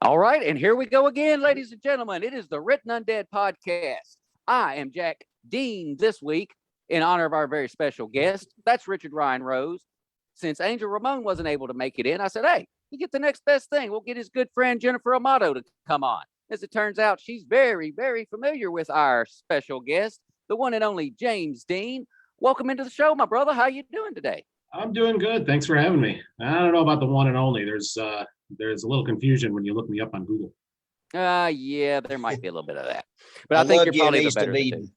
All right, and here we go again, ladies and gentlemen. It is the Written Undead podcast. I am Jack Dean this week in honor of our very special guest. That's Richard Ryan Rose. Since Angel Ramon wasn't able to make it in, I said, hey, you get the next best thing. We'll get his good friend Jennifer Amato to come on. As it turns out, she's very, very familiar with our special guest, the one and only James Dean. Welcome into the show, my brother. How you doing today? I'm doing good. Thanks for having me. I don't know about the one and only. There's a little confusion when you look me up on Google. Yeah, there might be a little bit of that. But I think you're probably the better of the two.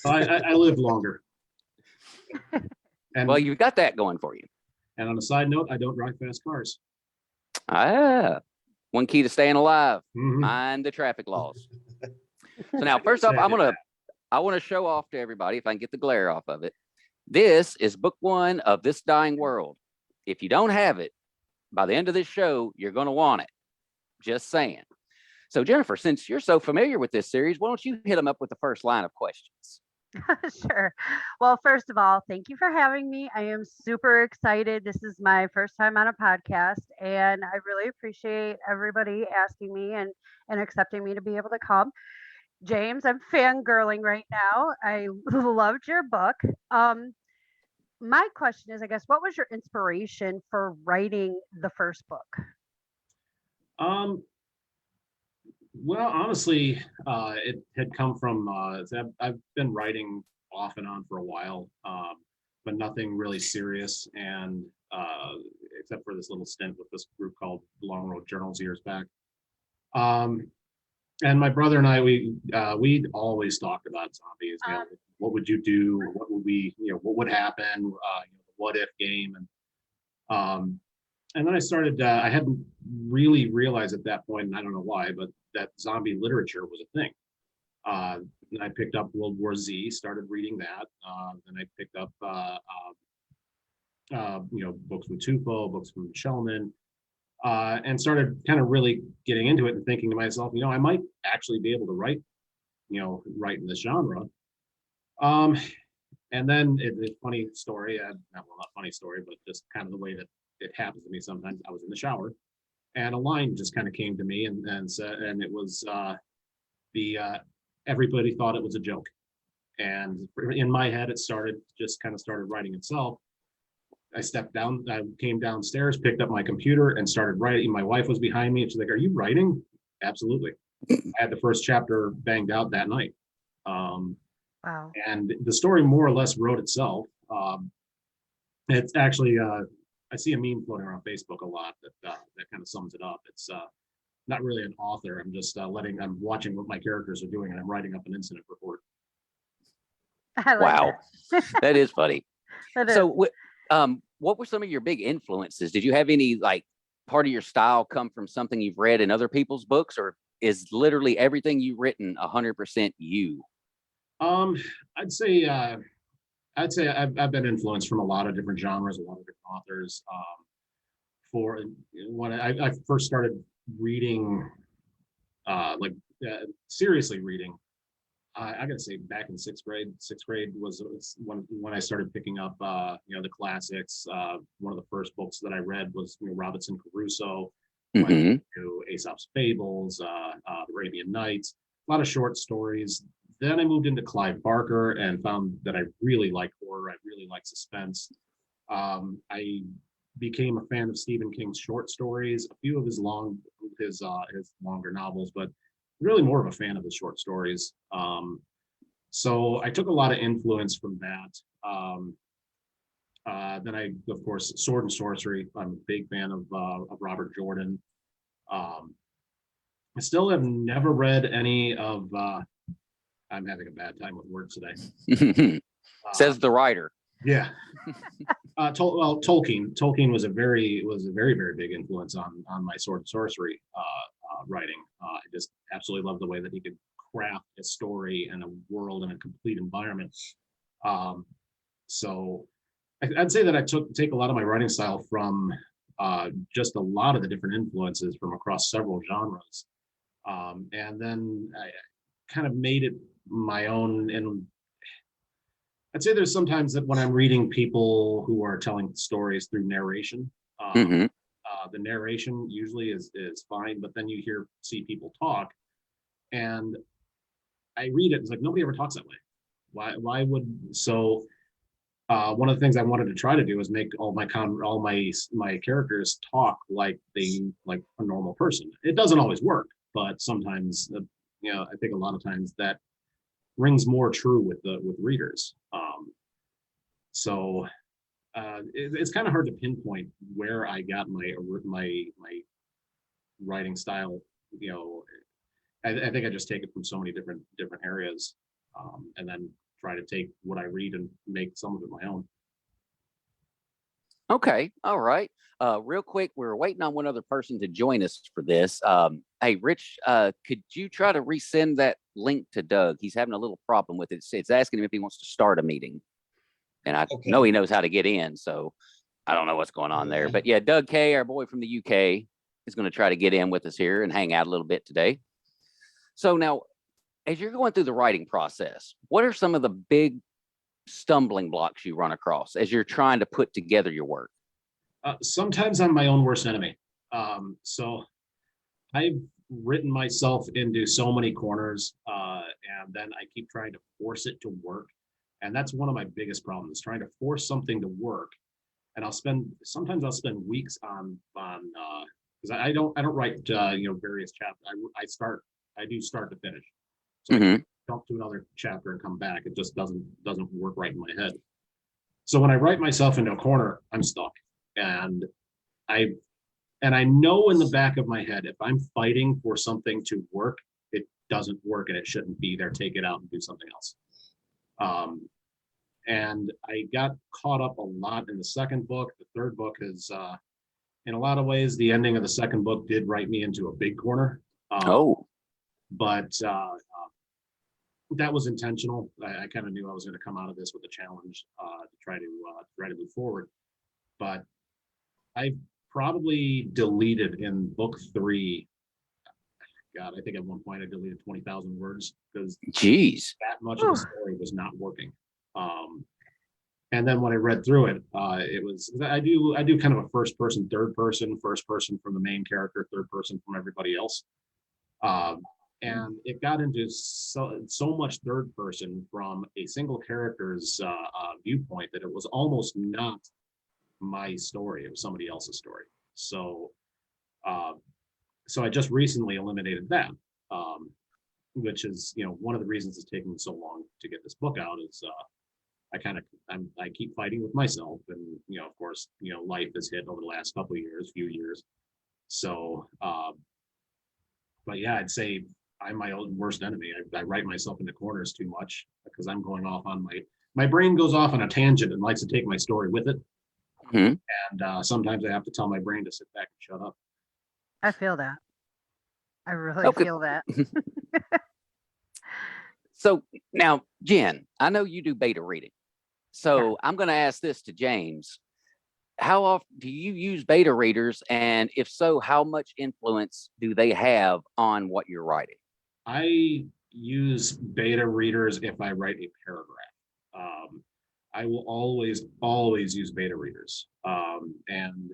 Yeah. I lived longer. And, well, you've got that going for you. And on a side note, I don't drive fast cars. One key to staying alive, mind the traffic laws. So now, first off, I want to show off to everybody, if I can get the glare off of it. This is book one of This Dying World. If you don't have it, by the end of this show, you're going to want it. Just saying. So, Jennifer, since you're so familiar with this series, why don't you hit them up with the first line of questions? Sure. Well, first of all, thank you for having me. I am super excited. This is my first time on a podcast, and I really appreciate everybody asking me and accepting me to be able to come. James, I'm fangirling right now. I loved your book. My question is, I guess, what was your inspiration for writing the first book? Well, honestly, it had come from, I've been writing off and on for a while, but nothing really serious. And except for this little stint with this group called Long Road Journals years back. And my brother and I, we'd always talked about zombies. You know, what would you do? What would we, what would happen? The what if game. And then I started, I hadn't really realized at that point, and I don't know why, but that zombie literature was a thing. And I picked up World War Z, started reading that. Then I picked up, books from Tufo, books from Shellman, and started kind of really getting into it and thinking to myself, I might actually be able to write in this genre. And then it's a funny story, not funny story, but just kind of the way that it happens to me sometimes. I was in the shower and a line just kind of came to me and said, and it was everybody thought it was a joke. And in my head, it started writing itself. I stepped down, I came downstairs, picked up my computer and started writing. My wife was behind me and she's like, "Are you writing?" Absolutely. I had the first chapter banged out that night. Wow. And the story more or less wrote itself. It's actually, I see a meme floating around Facebook a lot that kind of sums it up. It's not really an author. I'm just I'm watching what my characters are doing and I'm writing up an incident report. Wow. That is funny. That So, what were some of your big influences? Did you have any part of your style come from something you've read in other people's books, or is literally everything you've written 100% you? I'd say I've been influenced from a lot of different genres, a lot of different authors. For when I first started reading, seriously reading, I gotta say back in sixth grade was when I started picking up, the classics. One of the first books that I read was Robinson Crusoe, Aesop's Fables, the Arabian Nights, a lot of short stories. Then I moved into Clive Barker and found that I really like horror. I really like suspense. I became a fan of Stephen King's short stories, a few of his longer novels, but really more of a fan of his short stories. So I took a lot of influence from that. Then of course, Sword and Sorcery. I'm a big fan of Robert Jordan. I still have never read any of, I'm having a bad time with words today. Says the writer. Yeah. Tolkien. Tolkien was a very, very big influence on my Sword and Sorcery writing. I just absolutely love the way that he could craft a story and a world and a complete environment. So I'd say that I take a lot of my writing style from just a lot of the different influences from across several genres. And then I kind of made it my own. And I'd say there's sometimes that when I'm reading people who are telling stories through narration, The narration usually is fine, but then you see people talk, and I read it. It's like nobody ever talks that way. Why would so? One of the things I wanted to try to do is make all my characters talk like a normal person. It doesn't always work, but sometimes, I think a lot of times that rings more true with readers. It's kind of hard to pinpoint where I got my writing style. I think I just take it from so many different areas, and then try to take what I read and make some of it my own. Okay. All right. Real quick, we're waiting on one other person to join us for this. Hey, Rich, could you try to resend that link to Doug? He's having a little problem with it. It's asking him if he wants to start a meeting. And I know he knows how to get in, so I don't know what's going on there. But yeah, Doug Kay, our boy from the UK, is going to try to get in with us here and hang out a little bit today. So now, as you're going through the writing process, what are some of the big stumbling blocks you run across as you're trying to put together your work? Sometimes I'm my own worst enemy. So I've written myself into so many corners, and then I keep trying to force it to work. And that's one of my biggest problems, trying to force something to work. And sometimes I'll spend weeks on because I don't write various chapters. I do start to finish. So I jump to another chapter and come back. It just doesn't work right in my head. So when I write myself into a corner, I'm stuck. And I know in the back of my head, if I'm fighting for something to work, it doesn't work and it shouldn't be there. Take it out and do something else. And I got caught up a lot in the second book. The third book is, in a lot of ways, the ending of the second book did write me into a big corner. But that was intentional. I kind of knew I was going to come out of this with a challenge to try to move forward. But I probably deleted in book 3. God, I think at one point I deleted 20,000 words because that much of the story was not working. And then when I read through it, it was I do kind of a first person from the main character, third person from everybody else. And it got into so much third person from a single character's viewpoint that it was almost not my story. It was somebody else's story. So I just recently eliminated that, which is, one of the reasons it's taking so long to get this book out is I keep fighting with myself, and of course, life has hit over the last few years. So, but yeah, I'd say I'm my own worst enemy. I write myself into corners too much because I'm going off on my brain goes off on a tangent and likes to take my story with it. And sometimes I have to tell my brain to sit back and shut up. I feel that. I really feel that. So now, Jen, I know you do beta reading. So I'm going to ask this to James. How often do you use beta readers? And if so, how much influence do they have on what you're writing? I use beta readers if I write a paragraph. I will always use beta readers. And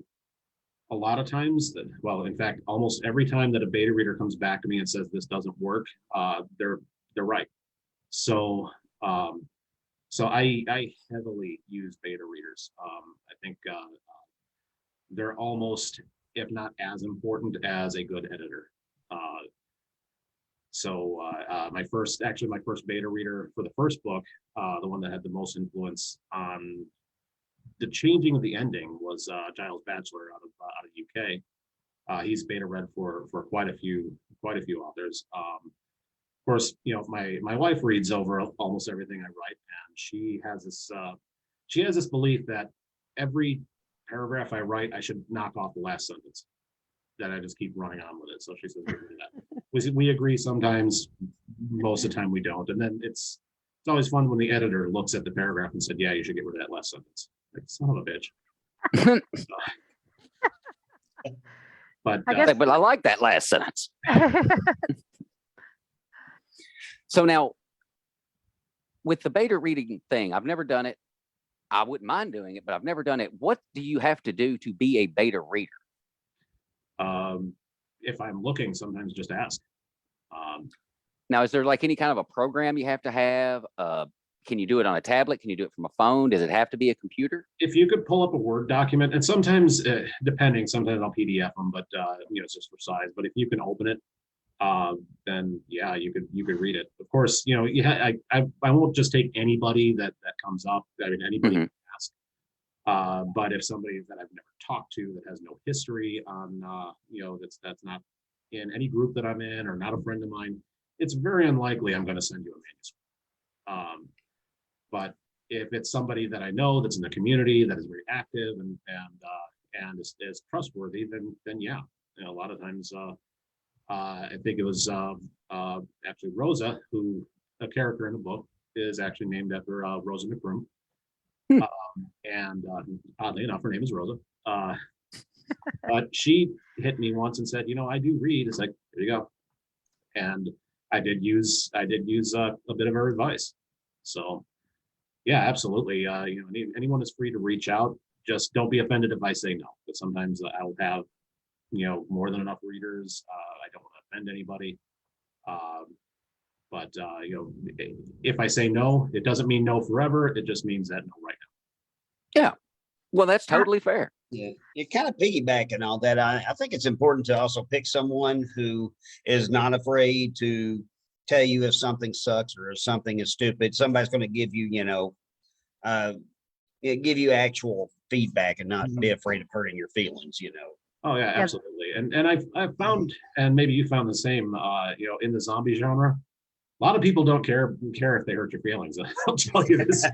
a lot of times, in fact, almost every time that a beta reader comes back to me and says this doesn't work, they're right. So I heavily use beta readers. I think they're almost, if not as important as a good editor. My first beta reader for the first book, the one that had the most influence on the changing of the ending was Giles Batchelor out of UK. He's beta read for quite a few authors. Of course, my wife reads over almost everything I write, and she has this belief that every paragraph I write, I should knock off the last sentence. That I just keep running on with it. So she says we do that. We agree sometimes. Most of the time we don't. And then it's always fun when the editor looks at the paragraph and said, "Yeah, you should get rid of that last sentence." Like, son of a bitch. But I like that last sentence. So now, with the beta reading thing, I've never done it. I wouldn't mind doing it, but I've never done it. What do you have to do to be a beta reader? If I'm looking, sometimes just ask. Now, is there like any kind of a program you have to have? Can you do it on a tablet? Can you do it from a phone? Does it have to be a computer? If you could pull up a Word document, and sometimes, sometimes I'll PDF them, but it's just for size. But if you can open it, then yeah, you could read it. Of course, I won't just take anybody that comes up. I mean, anybody can ask. But if somebody that I've never talked to, that has no history on, that's not in any group that I'm in or not a friend of mine, it's very unlikely I'm going to send you a manuscript. But if it's somebody that I know that's in the community that is very active and is trustworthy, then yeah, a lot of times, I think it was actually Rosa, who a character in the book is actually named after Rosa McBroom. And oddly enough, her name is Rosa. But she hit me once and said, I do read. It's like, there you go. And I did use a bit of her advice. So yeah, absolutely. Anyone is free to reach out. Just don't be offended if I say no. But sometimes I'll have, more than enough readers. I don't want to offend anybody. But if I say no, it doesn't mean no forever. It just means that no right now. Yeah. Well, that's totally fair. Yeah, you're kind of piggybacking all that. I think it's important to also pick someone who is not afraid to tell you if something sucks or if something is stupid. Somebody's going to give you, give you actual feedback and not be afraid of hurting your feelings. Oh yeah, absolutely. And I've found, and maybe you found the same, in the zombie genre, a lot of people don't care if they hurt your feelings. I'll tell you this.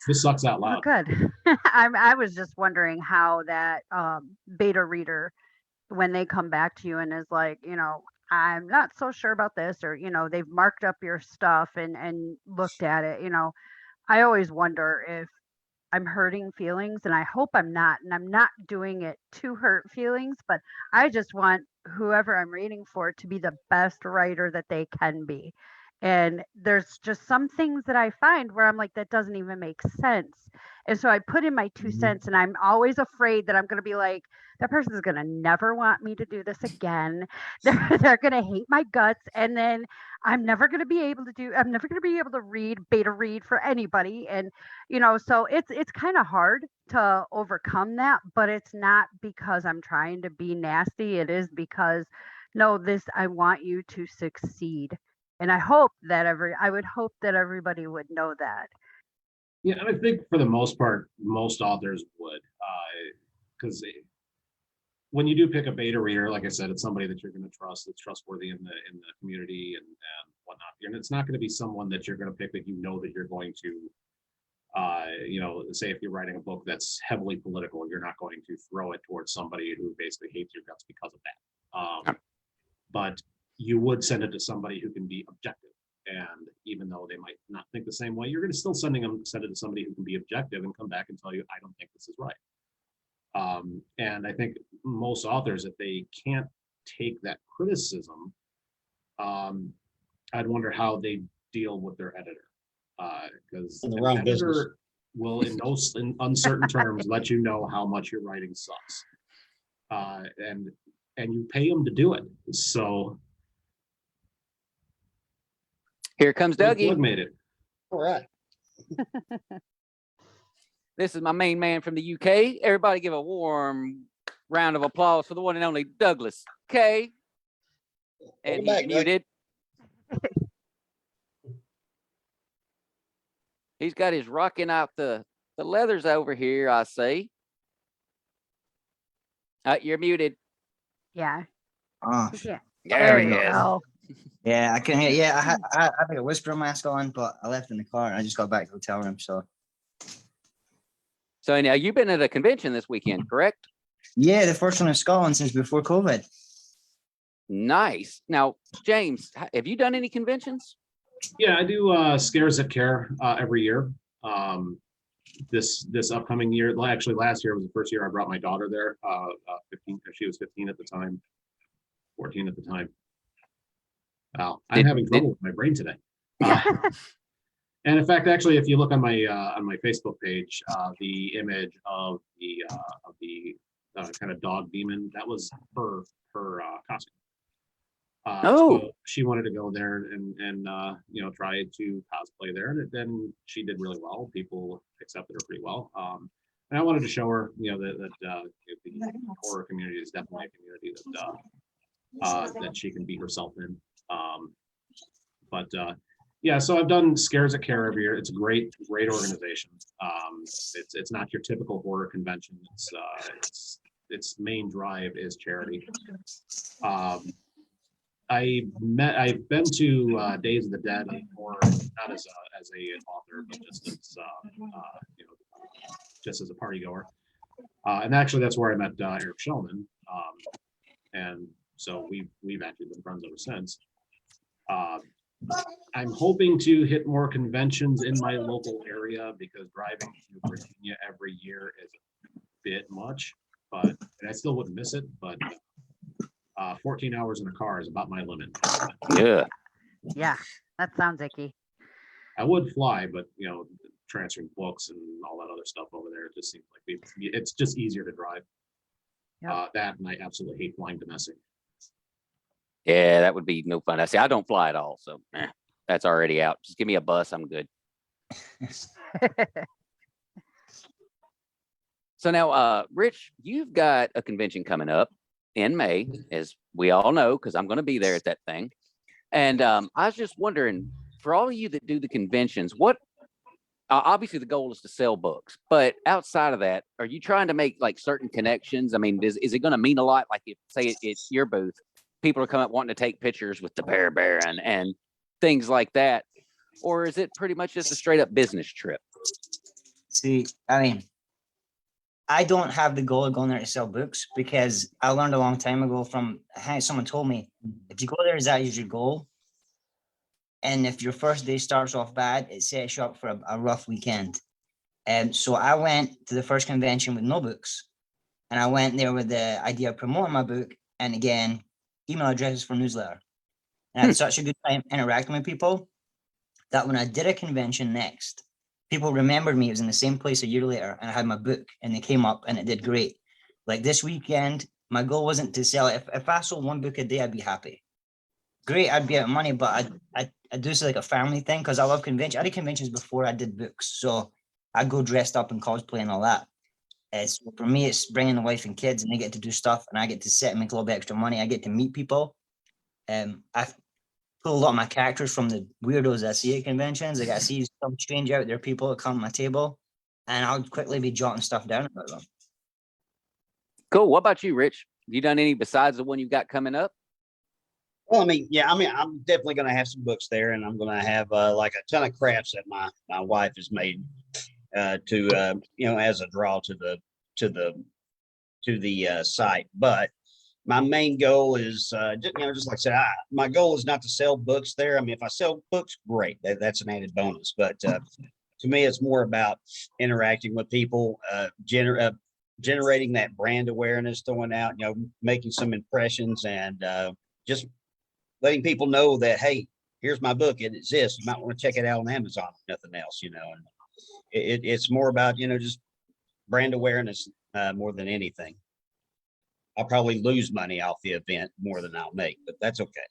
This sucks out Oh, loud. good. I was just wondering how that beta reader, when they come back to you and is like, I'm not so sure about this, or they've marked up your stuff and looked at it. I always wonder if I'm hurting feelings, and I hope I'm not, and I'm not doing it to hurt feelings, but I just want whoever I'm reading for to be the best writer that they can be. And there's just some things that I find where I'm like, that doesn't even make sense. And so I put in my 2 cents, and I'm always afraid that I'm going to be like, that person's going to never want me to do this again. They're going to hate my guts. And then I'm never going to be able to read, beta read for anybody. And, so it's kind of hard to overcome that, but it's not because I'm trying to be nasty. It is because, no, I want you to succeed. And I would hope that everybody would know that. Yeah, and I think for the most part, most authors would, because when you do pick a beta reader, like I said, it's somebody that you're going to trust, that's trustworthy in the community and whatnot. And it's not going to be someone that you're going to pick that that you're going to, say if you're writing a book that's heavily political, you're not going to throw it towards somebody who basically hates your guts because of that. But you would send it to somebody who can be objective. And even though they might not think the same way, you're going to still send it to somebody who can be objective and come back and tell you, I don't think this is right. And I think most authors, if they can't take that criticism, I'd wonder how they deal with their editor. Because an editor will, in uncertain terms, let you know how much your writing sucks. And you pay them to do it. So here comes Dougie. Doug made it. All right. This is my main man from the UK. Everybody give a warm round of applause for the one and only Douglas Kay. And he's back, muted. He's got his rocking out the leathers over here, I see. You're muted. Yeah. Oh, Yeah. There he you is. go. yeah, I can hear. Yeah, I had a whisper mask on, but I left in the car and I just got back to the hotel room. So now you've been at a convention this weekend, correct? Yeah, the first one in Scotland since before COVID. Nice. Now, James, have you done any conventions? Yeah, I do Scares at Care every year. This upcoming year, actually last year was the first year I brought my daughter there. 15, she was 15 at the time, 14 at the time. Wow, I'm having trouble with my brain today. And in fact, actually, if you look on my Facebook page, the image of the kind of dog demon. That was her costume. Oh. So she wanted to go there and try to cosplay there, and then she did really well. People accepted her pretty well. And I wanted to show her, that the horror community is definitely a community that she can be herself in. Yeah, so I've done Scares at Care every year. It's a great organization. It's not your typical horror convention. Its main drive is charity. I've been to Days of the Dead, or not as a author, but just as just as a party goer. And actually, that's where I met Eric Shellman. And so we've actually been friends ever since. I'm hoping to hit more conventions in my local area, because driving to Virginia every year is a bit much, and I still wouldn't miss it, but 14 hours in a car is about my limit. Yeah. Yeah, that sounds icky. I would fly, but transferring books and all that other stuff over there, it just seems like it's just easier to drive. Yep. That, and I absolutely hate flying domestic. Yeah, that would be no fun. I don't fly at all, so that's already out. Just give me a bus, I'm good. So now, Rich, you've got a convention coming up in May, as we all know, because I'm going to be there at that thing. And I was just wondering, for all of you that do the conventions, what obviously the goal is to sell books, but outside of that, are you trying to make like certain connections? I mean, is it going to mean a lot? Like if say it's your booth, people are coming up wanting to take pictures with the Bear Baron and things like that, or is it pretty much just a straight up business trip? See, I mean, I don't have the goal of going there to sell books, because I learned a long time ago from someone told me, if you go there, that is your goal. And if your first day starts off bad, it sets you up for a rough weekend. And so I went to the first convention with no books, and I went there with the idea of promoting my book, and again, email addresses for newsletter. And I had such a good time interacting with people that when I did a convention next, people remembered me. It was in the same place a year later, and I had my book, and they came up, and it did great. Like this weekend, my goal wasn't to sell it. If I sold one book a day, I'd be happy. Great, I'd be out of money, but I do this like a family thing, because I love conventions. I did conventions before I did books, so I go dressed up in cosplay and all that. So for me, it's bringing the wife and kids, and they get to do stuff, and I get to sit and make a little bit extra money. I get to meet people. I pull a lot of my characters from the weirdos I see at conventions. Like I see some strange out there people that come to my table, and I'll quickly be jotting stuff down about them. Cool. What about you, Rich? You done any besides the one you've got coming up? Well, I'm definitely going to have some books there, and I'm going to have like a ton of crafts that my wife has made as a draw to the site. But my main goal is just like I said, my goal is not to sell books there. I mean, if I sell books, great, that's an added bonus. But to me, it's more about interacting with people, generating that brand awareness, throwing out, making some impressions, and just letting people know that, hey, here's my book. It exists. You might want to check it out on Amazon, if nothing else, and it's more about, just brand awareness more than anything. I'll probably lose money off the event more than I'll make, but that's okay.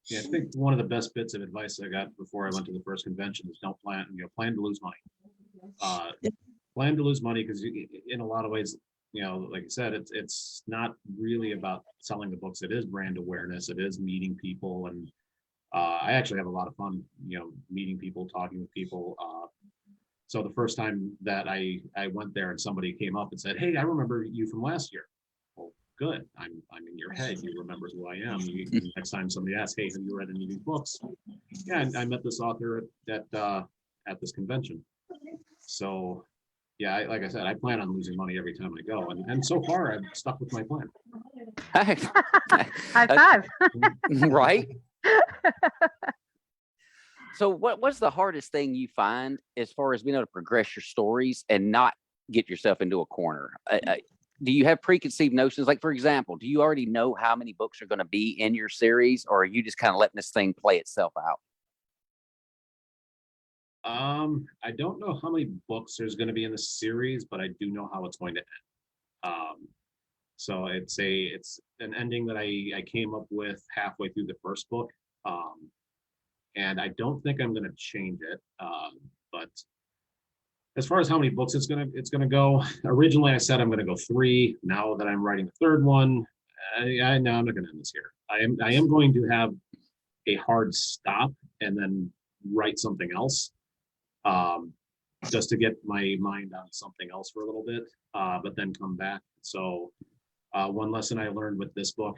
Yeah, I think one of the best bits of advice I got before I went to the first convention is don't plan to lose money. Plan to lose money, because in a lot of ways, like you said, it's not really about selling the books. It is brand awareness. It is meeting people, and I actually have a lot of fun, meeting people, talking with people. So the first time that I went there and somebody came up and said, "Hey, I remember you from last year." Well, good. I'm in your head. You remember who I am. Next time somebody asks, "Hey, have you read any of these books?" Yeah, I met this author at this convention. So yeah, like I said, I plan on losing money every time I go, and so far I've stuck with my plan. High five. Right. So what's the hardest thing you find as far as being able to progress your stories and not get yourself into a corner? Do you have preconceived notions? Like, for example, do you already know how many books are going to be in your series, or are you just kind of letting this thing play itself out? I don't know how many books there's going to be in the series, but I do know how it's going to end. So it's an ending that I came up with halfway through the first book. And I don't think I'm going to change it. But as far as how many books it's gonna go, originally I said I'm going to go 3. Now that I'm writing the third one, I know I'm not going to end this here. I am going to have a hard stop and then write something else, just to get my mind on something else for a little bit, but then come back. So one lesson I learned with this book,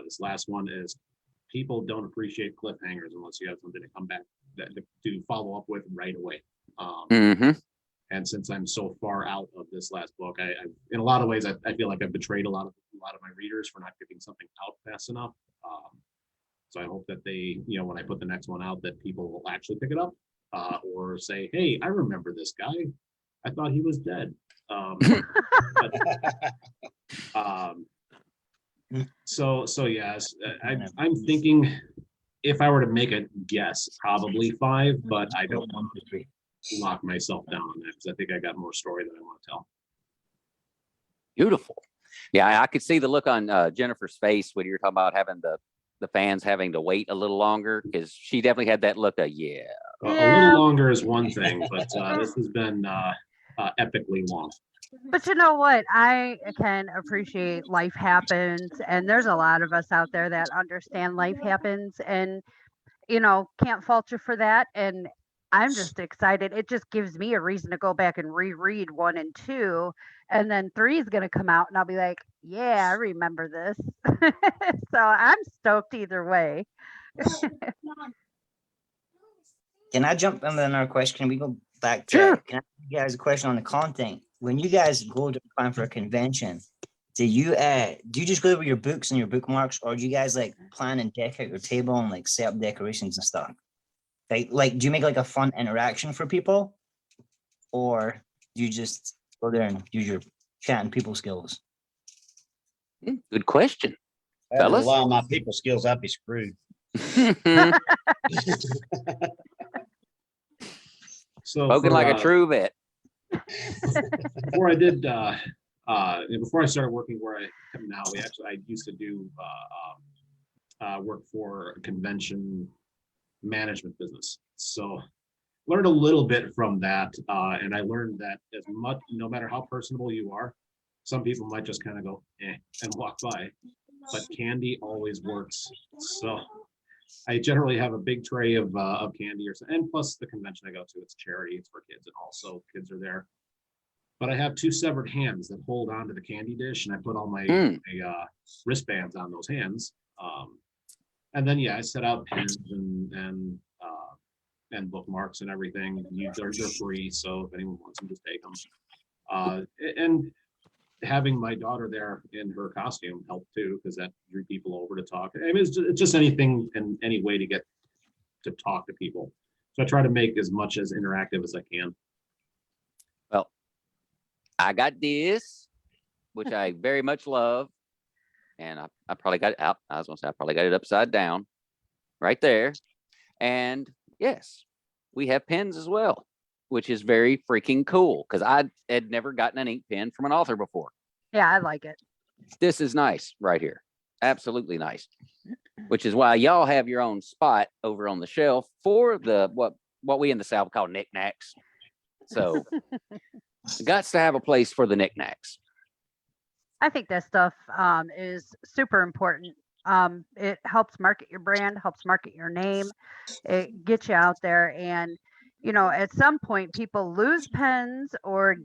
this last one, is people don't appreciate cliffhangers unless you have something to come back to follow up with right away. And since I'm so far out of this last book, I in a lot of ways, I feel like I've betrayed a lot of my readers for not getting something out fast enough. So I hope that they, when I put the next one out, that people will actually pick it up, or say, "Hey, I remember this guy. I thought he was dead." But, so yes, I'm thinking, if I were to make a guess, probably 5, but I don't want to lock myself down on that because I think I got more story than I want to tell. Beautiful. Yeah, I could see the look on Jennifer's face when you're talking about having the fans having to wait a little longer, because she definitely had that look of, yeah. A little longer is one thing, but this has been epically long. But you know what? I can appreciate life happens, and there's a lot of us out there that understand life happens, and can't fault you for that. And I'm just excited. It just gives me a reason to go back and reread 1 and 2, and then 3 is going to come out, and I'll be like, yeah, I remember this. So I'm stoked either way. Can I jump in with another question? Can we go back to? Sure. Can I ask you guys a question on the content? When you guys go to plan for a convention, do you just go with your books and your bookmarks, or do you guys like plan and deck out your table and like set up decorations and stuff? Like do you make like a fun interaction for people, or do you just go there and use your chat and people skills? Good question. If I had to Fellas? rely on my people skills, I'd be screwed. So Spoken like a true vet. before I did, before I started working where I am now, I used to do work for a convention management business. So learned a little bit from that, and I learned that no matter how personable you are, some people might just kind of go and walk by, but candy always works. So I generally have a big tray of candy, and plus the convention I go to, it's charity, it's for kids, and also kids are there. But I have 2 severed hands that hold onto the candy dish, and I put all my wristbands on those hands. And then I set out pins and bookmarks and everything. They're free, so if anyone wants them, just take them. And having my daughter there in her costume helped too, because that drew people over to talk. I mean, it's just anything and any way to get to talk to people. So I try to make as much as interactive as I can. Well, I got this, which I very much love. And I probably got it out. I was going to say, I probably got it upside down right there. And yes, we have pens as well, which is very freaking cool, because I had never gotten an ink pen from an author before. Yeah, I like it. This is nice right here. Absolutely nice. Which is why y'all have your own spot over on the shelf for the what we in the South call knickknacks. So guts to have a place for the knickknacks. I think that stuff is super important. It helps market your brand, helps market your name. It gets you out there, and at some point people lose pens or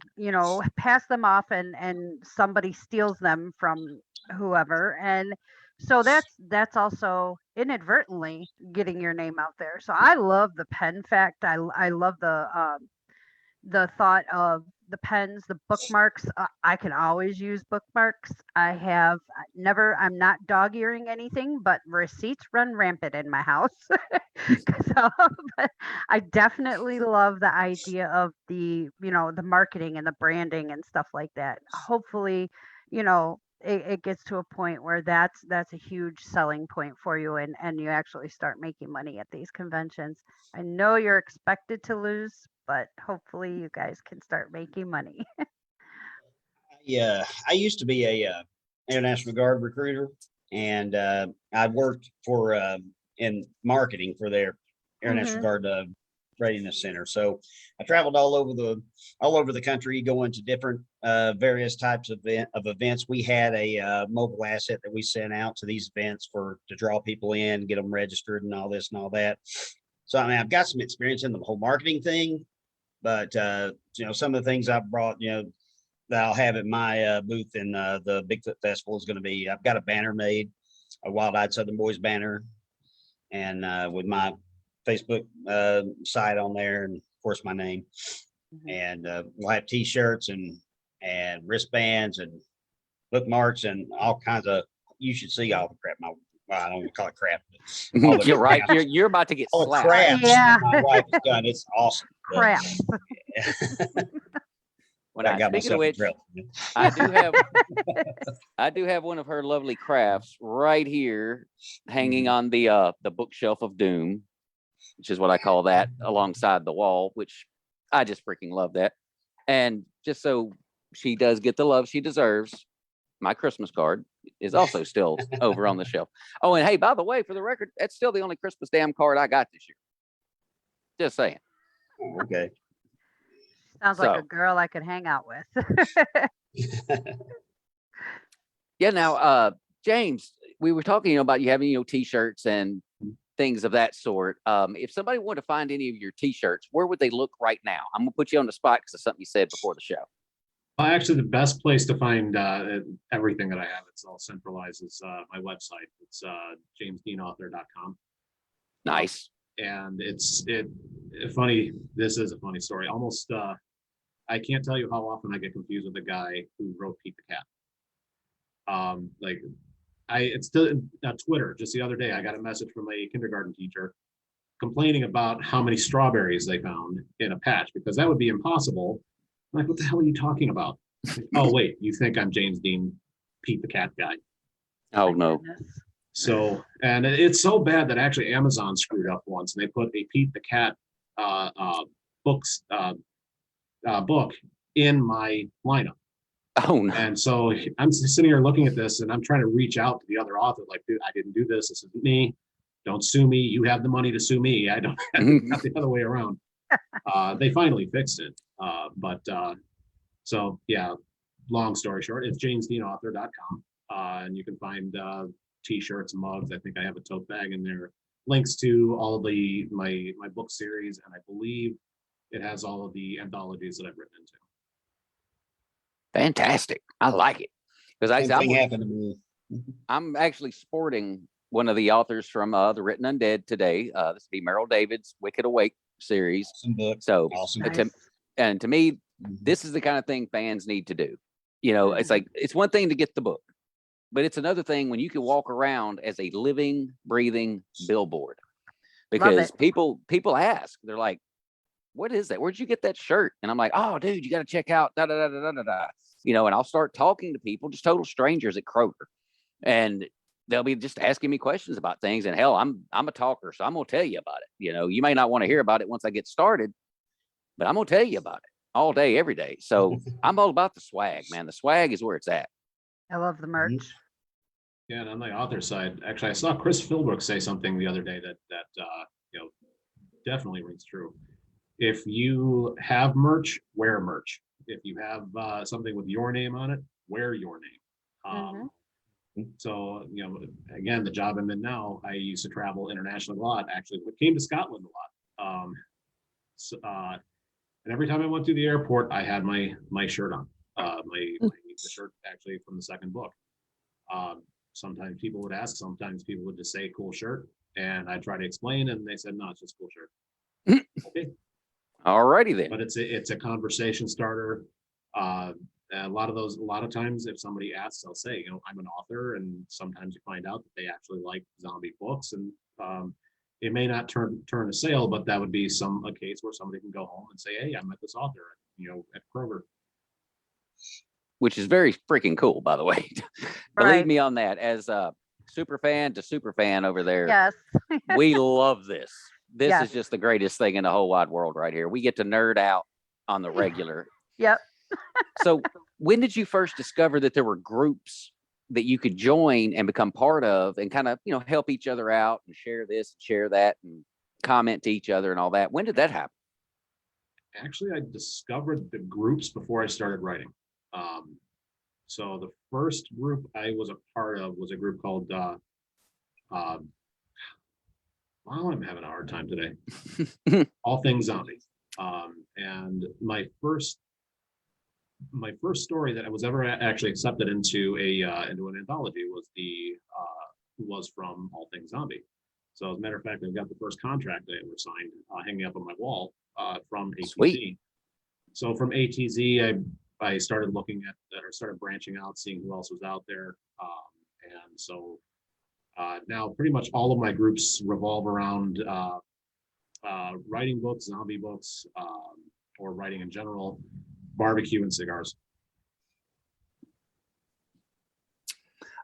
pass them off, and somebody steals them from whoever, and so that's also inadvertently getting your name out there. So I love the pen fact. I love the thought of the pens, the bookmarks. I can always use bookmarks. I'm not dog earing anything, but receipts run rampant in my house. So, but I definitely love the idea of the marketing and the branding and stuff like that. Hopefully, it gets to a point where that's a huge selling point for you, and you actually start making money at these conventions. I know you're expected to lose, but hopefully you guys can start making money. Yeah, I used to be International Guard recruiter, and I worked for in marketing for their International Guard Readiness Center. So I traveled all over the country, going to different various types of events. We had a mobile asset that we sent out to these events to draw people in, get them registered, and all this and all that. So I mean, I've got some experience in the whole marketing thing, but some of the things I've brought, that I'll have at my booth in the Bigfoot Festival is going to be, I've got a banner made, a Wild Eyed Southern Boys banner, and with my Facebook site on there, and of course my name. And we'll have T-shirts and wristbands and bookmarks and all kinds of. You should see all the crap. I don't want to call it crap. But You're right. You're about to get all the slapped. crafts Yeah. my wife has done. It's awesome. Crap. When I got speaking of myself in which, trouble. I do have one of her lovely crafts right here, hanging on the bookshelf of doom, which is what I call that, alongside the wall, which I just freaking love that. And just so she does get the love she deserves, my Christmas card is also still over on the shelf. Oh, and hey, by the way, for the record, that's still the only Christmas damn card I got this year. Just saying. Okay. Sounds like a So- girl I could hang out with. Yeah. Now, James, we were talking about you having, T-shirts and things of that sort. If somebody wanted to find any of your T-shirts, where would they look right now? I'm gonna put you on the spot because of something you said before the show. Actually, the best place to find everything that I have, it's all centralized, is my website. It's jamesdeanauthor.com. Nice. And funny. This is a funny story. Almost, I can't tell you how often I get confused with the guy who wrote Pete the Cat. It's still Twitter. Just the other day, I got a message from a kindergarten teacher complaining about how many strawberries they found in a patch, because that would be impossible. I'm like, what the hell are you talking about? Oh, wait, you think I'm James Dean, Pete the Cat guy? Oh no. Goodness. So, and it's so bad that actually Amazon screwed up once, and they put a Pete the Cat book in my lineup. Oh no. And so I'm sitting here looking at this, and I'm trying to reach out to the other author, like, dude, I didn't do this. This isn't me. Don't sue me. You have the money to sue me. I don't have not the other way around. They finally fixed it. So yeah, long story short, it's jamesdeanauthor.com. And you can find T-shirts, mugs. I think I have a tote bag in there. Links to all of my book series, and I believe it has all of the anthologies that I've written into. Fantastic. I like it. Because Same thing happened to me. I'm actually sporting one of the authors from the Written Undead today. This would be Merrill David's Wicked Awake series. Awesome book. So, Awesome. Nice. to me, this is the kind of thing fans need to do. It's like, it's one thing to get the book, but it's another thing when you can walk around as a living, breathing billboard. Because it. people ask, they're like, what is that? Where'd you get that shirt? And I'm like, oh, dude, you got to check out da da da da da da. And I'll start talking to people, just total strangers at Kroger, and they'll be just asking me questions about things. And hell, I'm a talker, so I'm gonna tell you about it. You may not want to hear about it once I get started, but I'm gonna tall you about it all day, every day. So I'm all about the swag, man. The swag is where it's at. I love the merch. Yeah, and on the author side, actually, I saw Chris Philbrook say something the other day that definitely rings true. If you have merch, wear merch. If you have something with your name on it, wear your name. So, again, the job I'm in now, I used to travel internationally a lot. Actually, I came to Scotland a lot. And every time I went through the airport, I had my shirt on. The shirt actually from the second book. Sometimes people would ask, sometimes people would just say cool shirt. And I try to explain, and they said, no, it's just cool shirt. Okay. All righty then. But it's a conversation starter. A lot of times if somebody asks, I'll say, I'm an author, and sometimes you find out that they actually like zombie books, and it may not turn a sale, but that would be a case where somebody can go home and say, hey, I met this author, at Kroger. Which is very freaking cool, by the way. Believe Right. me on that. As a super fan to super fan over there, Yes. we love this. This Yes. is just the greatest thing in the whole wide world right here. We get to nerd out on the regular. Yep. So when did you first discover that there were groups that you could join and become part of and kind of, help each other out and share this, share that, and comment to each other and all that. When did that happen? Actually, I discovered the groups before I started writing. So the first group I was a part of was a group called, wow, I'm having a hard time today. All Things Zombie. And my first story that I was ever actually accepted into into an anthology was from All Things Zombie. So as a matter of fact, I got the first contract that ever signed hanging up on my wall from ATZ. Sweet. So from ATZ, I started looking at or started branching out, seeing who else was out there. And so now pretty much all of my groups revolve around writing books, zombie books, or writing in general, barbecue and cigars.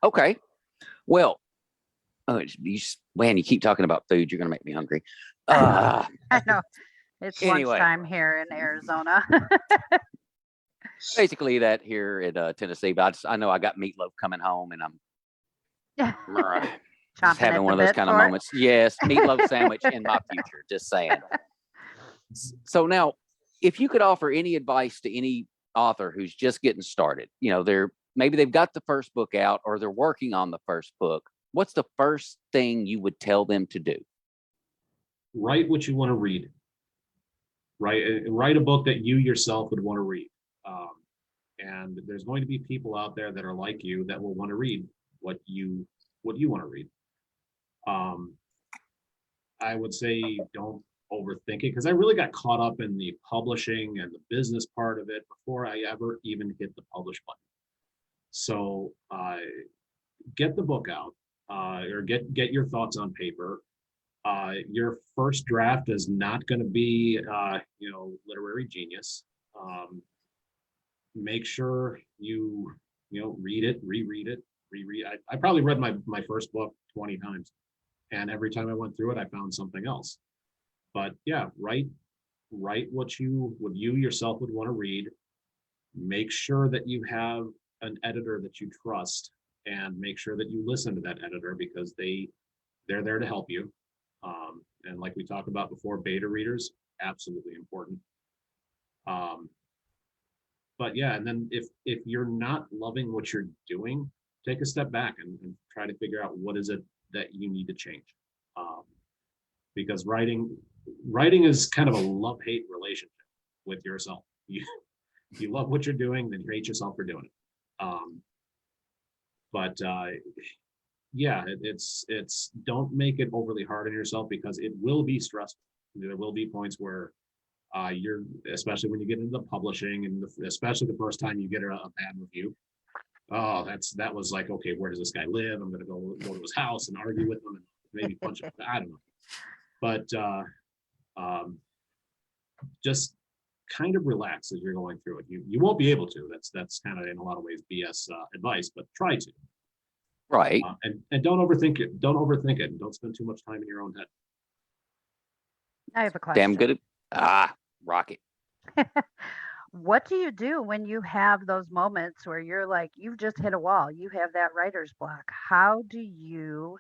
Okay. Well, you keep talking about food. You're going to make me hungry. I know. It's Anyway. lunchtime here in Arizona. Basically that here in Tennessee, but I know I got meatloaf coming home and I'm just Chomping having at one of the those bit kind of for it. moments. Yes, meatloaf sandwich in my future, just saying. So now, if you could offer any advice to any author who's just getting started, maybe they've got the first book out or they're working on the first book, what's the first thing you would tell them to do? Write what you want to read. Write a book that you yourself would want to read. And there's going to be people out there that are like you that will want to read what you want to read. I would say don't overthink it, because I really got caught up in the publishing and the business part of it before I ever even hit the publish button. So get the book out, or get your thoughts on paper. Your first draft is not going to be literary genius. Make sure you read it, reread it, reread. I probably read my first book 20 times, and every time I went through it, I found something else. But yeah, write what you yourself would want to read. Make sure that you have an editor that you trust, and make sure that you listen to that editor, because they're there to help you. And like we talked about before, beta readers, absolutely important. But yeah, and then if you're not loving what you're doing, take a step back and try to figure out what is it that you need to change. Because writing is kind of a love-hate relationship with yourself. You love what you're doing, then you hate yourself for doing it. Yeah, it's don't make it overly hard on yourself, because it will be stressful. There will be points where especially when you get into the publishing, and especially the first time you get a bad review. Oh, that was like, okay, where does this guy live? I'm gonna go to his house and argue with him and maybe punch him. I don't know. But just kind of relax as you're going through it. You won't be able to. That's kind of in a lot of ways BS advice, but try to. Right. And don't overthink it. Don't overthink it, and don't spend too much time in your own head. I have a question. Damn good. Rocket. What do you do when you have those moments where you're like, you've just hit a wall, you have that writer's block? How do you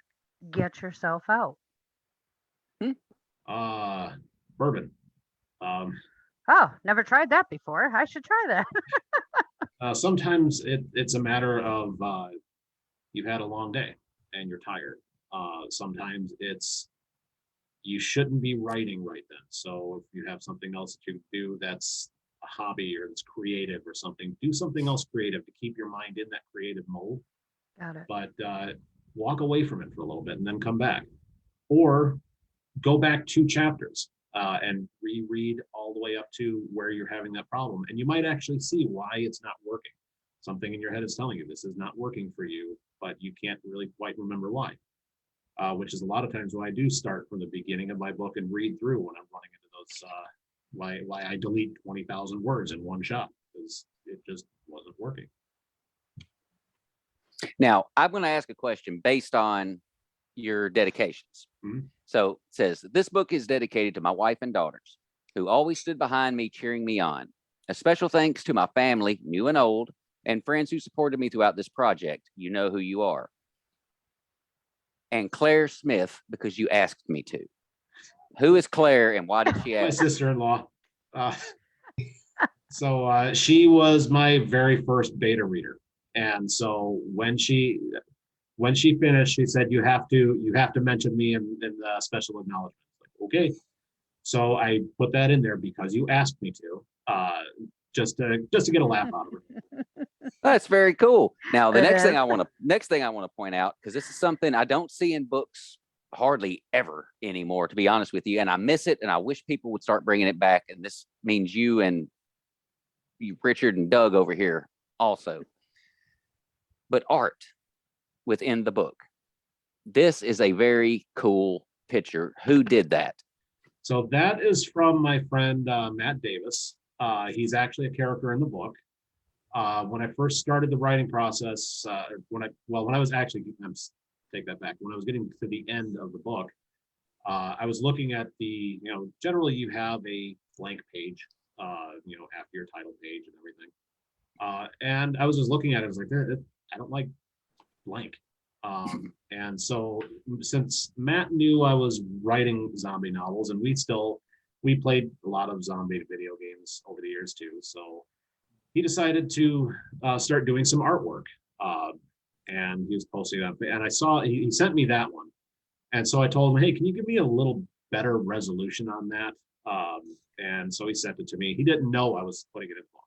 get yourself out? Bourbon. Oh, never tried that before. I should try that. Sometimes it's a matter of you've had a long day and you're tired. Sometimes it's you shouldn't be writing right then. So if you have something else that you do that's a hobby or it's creative or something, do something else creative to keep your mind in that creative mode. Got it. But walk away from it for a little bit and then come back. Or go back 2 chapters and reread all the way up to where you're having that problem. And you might actually see why it's not working. Something in your head is telling you this is not working for you, but you can't really quite remember why. Which is a lot of times why I do start from the beginning of my book and read through when I'm running into those, why I delete 20,000 words in one shot, because it just wasn't working. Now, I'm going to ask a question based on your dedications. Mhm. So it says, this book is dedicated to my wife and daughters, who always stood behind me, cheering me on. A special thanks to my family, new and old, and friends who supported me throughout this project. You know who you are. And Claire Smith, because you asked me to. Who is Claire and why did she My ask? sister-in-law. So she was my very first beta reader. And so when she finished, she said, you have to mention me in the special acknowledgement. Like, okay. So I put that in there because you asked me to, just to get a laugh out of her. That's very cool. Now, the It next thing is. I want to point out, because this is something I don't see in books hardly ever anymore, to be honest with you, and I miss it, and I wish people would start bringing it back. And this means you and Richard and Doug over here also. But art within the book. This is a very cool picture. Who did that? So that is from my friend Matt Davis. He's actually a character in the book. When I first started the writing process, when I was actually, take that back, when I was getting to the end of the book, I was looking at the, generally you have a blank page, after your title page and everything. And I was just looking at it, I was like, I don't like blank. And so since Matt knew I was writing zombie novels, and we played a lot of zombie video games over the years too. So he decided to start doing some artwork. And he was posting that, and I saw, he sent me that one. And so I told him, hey, can you give me a little better resolution on that? And so he sent it to me. He didn't know I was putting it in book.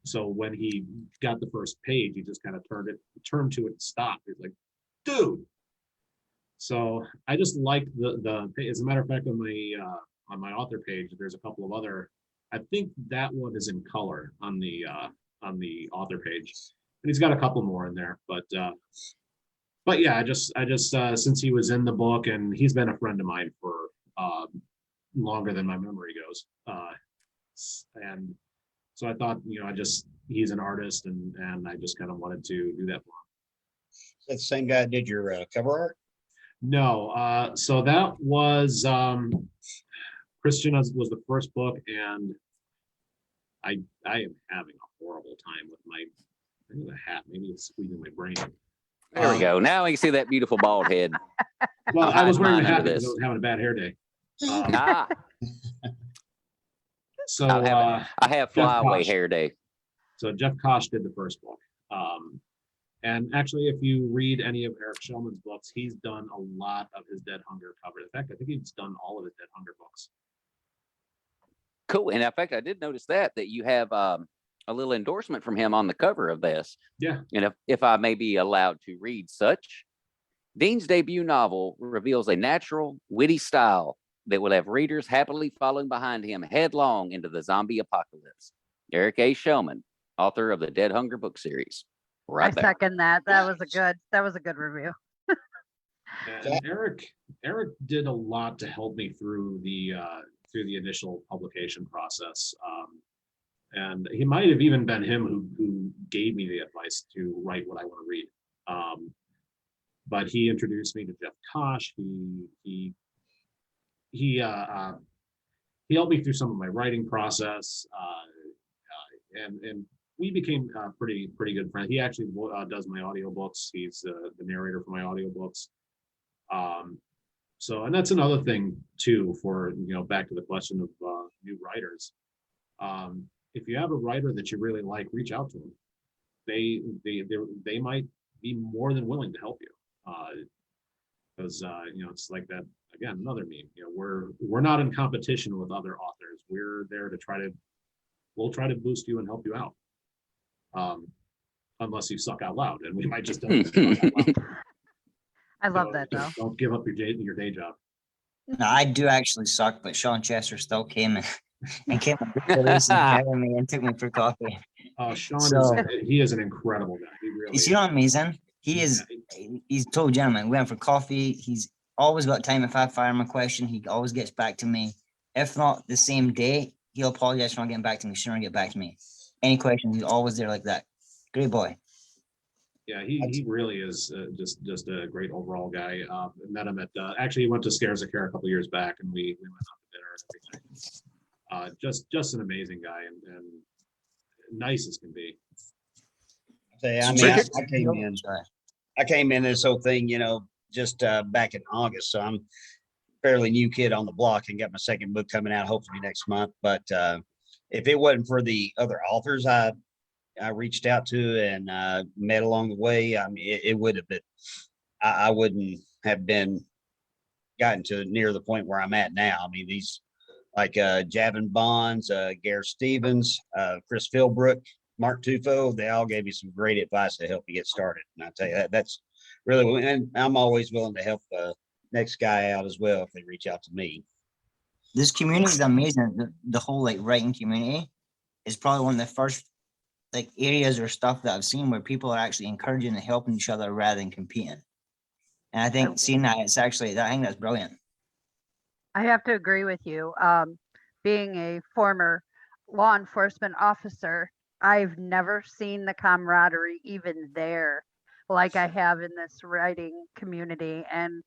So when he got the first page, he just kind of turned to it and stopped. He's like, dude. So I just liked the as a matter of fact, on my author page, there's a couple of other, I think that one is in color on the author page. And he's got a couple more in there, but yeah, I just since he was in the book, and he's been a friend of mine for longer than my memory goes, and so I thought, he's an artist, and I just kind of wanted to do that for him. Is that the same guy that did your cover art? No, so that was Christian was the first book, and I am having a horrible time with my hat. Maybe it's squeezing my brain. There we go. Now we can see that beautiful bald head. Well, I was wearing mine a hat under because I this. was having a bad hair day. Ah, So I have Jeff flyaway Koch. hair day. So Jeff Koch did the first book. And actually, if you read any of Eric Shellman's books, he's done a lot of his Dead Hunger covers. In fact, I think he's done all of his Dead Hunger books. Cool. And in fact, I did notice that you have a little endorsement from him on the cover of this. Yeah. And if I may be allowed to read such, Dean's debut novel reveals a natural, witty style that will have readers happily following behind him headlong into the zombie apocalypse. Eric A. Shellman, author of the Dead Hunger book series. Right I there. second that. That was a good review. And Eric did a lot to help me through the initial publication process. And he might have even been him who gave me the advice to write what I want to read. But he introduced me to Jeff Koch. He helped me through some of my writing process, and we became pretty good friends. He actually does my audiobooks. He's the narrator for my audiobooks. So, and that's another thing too, for, back to the question of new writers. If you have a writer that you really like, reach out to them. They might be more than willing to help you. Because it's like that, again, another meme. We're not in competition with other authors. We're there to we'll try to boost you and help you out. Unless you suck out loud, and we might just suck out loud. I love So that though. Don't give up your day job. No, I do actually suck, but Sean Chester still came and came and carried me and took me for coffee. Sean So- he is an incredible guy. He really Is is. he not amazing? He's a total gentleman. We went for coffee. He's always got time. If I fire him a question, he always gets back to me. If not the same day, he'll apologize for not getting back to me. Sooner get back to me. Any questions, he's always there like that. Great boy. Yeah, he really is just a great overall guy. Met him at actually he went to Scares of Care a couple years back, and we went out to dinner and everything. Just an amazing guy, and nice as can be. I mean, I came in this whole thing, just back in August. So I'm fairly new kid on the block and got my second book coming out hopefully next month. But if it wasn't for the other authors I reached out to and met along the way, I mean, it would have been, I wouldn't have gotten to near the point where I'm at now. I mean, these like Javin Bonds, Gareth Stevens, Chris Philbrook, Mark Tufo, they all gave me some great advice to help me get started. And I tell you that's really, and I'm always willing to help next guy out as well if they reach out to me. This community is amazing. The whole like writing community is probably one of the first like areas or stuff that I've seen where people are actually encouraging and helping each other rather than competing. And I think seeing that it's actually, I think that's brilliant. I have to agree with you. Being a former law enforcement officer, I've never seen the camaraderie even there like I have in this writing community. And,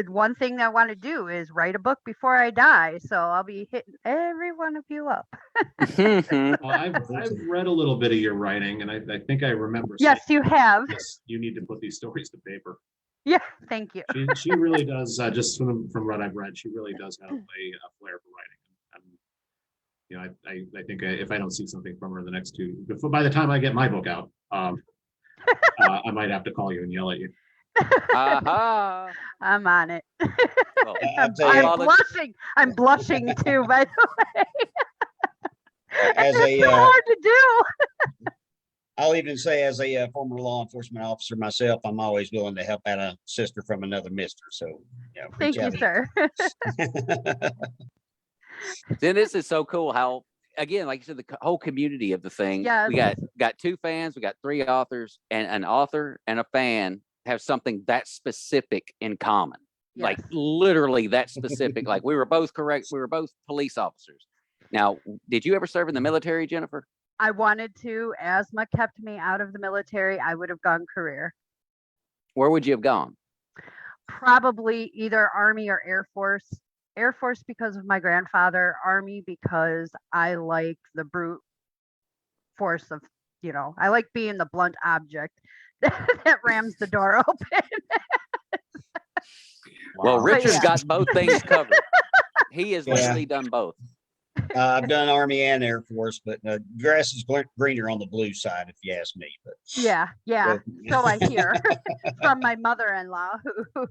one thing I want to do is write a book before I die. So I'll be hitting every one of you up. Well, I've read a little bit of your writing, and I think I remember. Yes, you have. Yes, you need to put these stories to paper. Yeah, thank you. She really does. Just from what I've read, she really does have a flair for writing. I think if I don't see something from her in the next two, by the time I get my book out, I might have to call you and yell at you. Aha. I'm on it. Well, I'm blushing. I'm blushing too, by the way. As It's so hard to do. I'll even say, as a former law enforcement officer myself, I'm always willing to help out a sister from another mister. So, Thank you, sir. Then this is so cool how, again, like you said, the whole community of the thing. Yes. We got two fans, we got three authors, and an author and a fan have something that specific in common. Like Yes. literally that specific. Like we were both correct. We were both police officers. Now, did you ever serve in the military, Jennifer? I wanted to. Asthma kept me out of the military. I would have gone career. Where would you have gone? Probably either Army or Air Force. Air Force because of my grandfather. Army because I like the brute force of, I like being the blunt object that rams the door open. Well, Wow. Richard's yeah. got both things covered. He has Yeah. literally done both. I've done Army and Air Force, but grass is greener on the blue side, if you ask me. But Yeah. but- So I hear from my mother-in-law,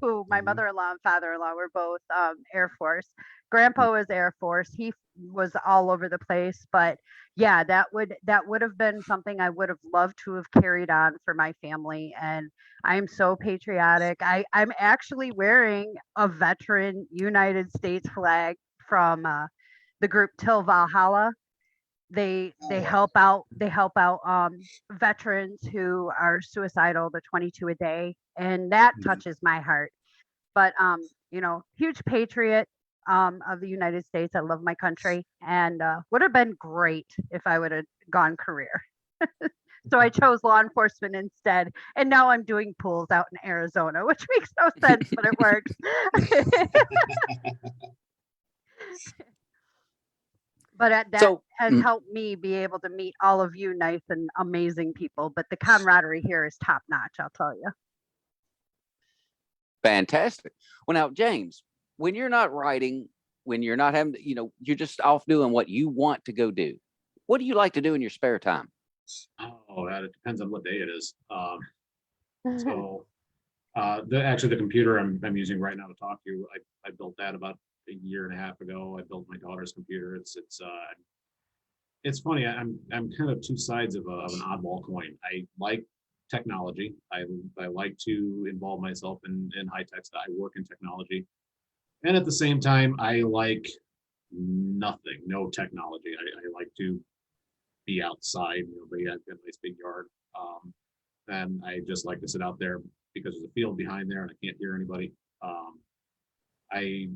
who my mother-in-law and father-in-law were both Air Force. Grandpa was Air Force. He was all over the place, but yeah, that would have been something I would have loved to have carried on for my family. And I'm so patriotic. I'm actually wearing a veteran United States flag from the group Till Valhalla. They help out veterans who are suicidal, the 22 a day, and that touches my heart. But huge patriot of the United States. I love my country, and would have been great if I would have gone career. So I chose law enforcement instead, and now I'm doing pools out in Arizona, which makes no sense, but it works. But that has helped me be able to meet all of you nice and amazing people. But the camaraderie here is top notch, I'll tell you. Fantastic. Well, now, James, when you're not writing, when you're not having, you're just off doing what you want to go do. What do you like to do in your spare time? Oh, that it depends on what day it is. Actually, the computer I'm using right now to talk to you, I built that about a year and a half ago. I built my daughter's computer. It's funny. I'm kind of two sides of an oddball coin. I like technology. I like to involve myself in high tech stuff. I work in technology, and at the same time, I like nothing, no technology. I like to be outside. I've got a nice big yard, and I just like to sit out there because there's a field behind there and I can't hear anybody. I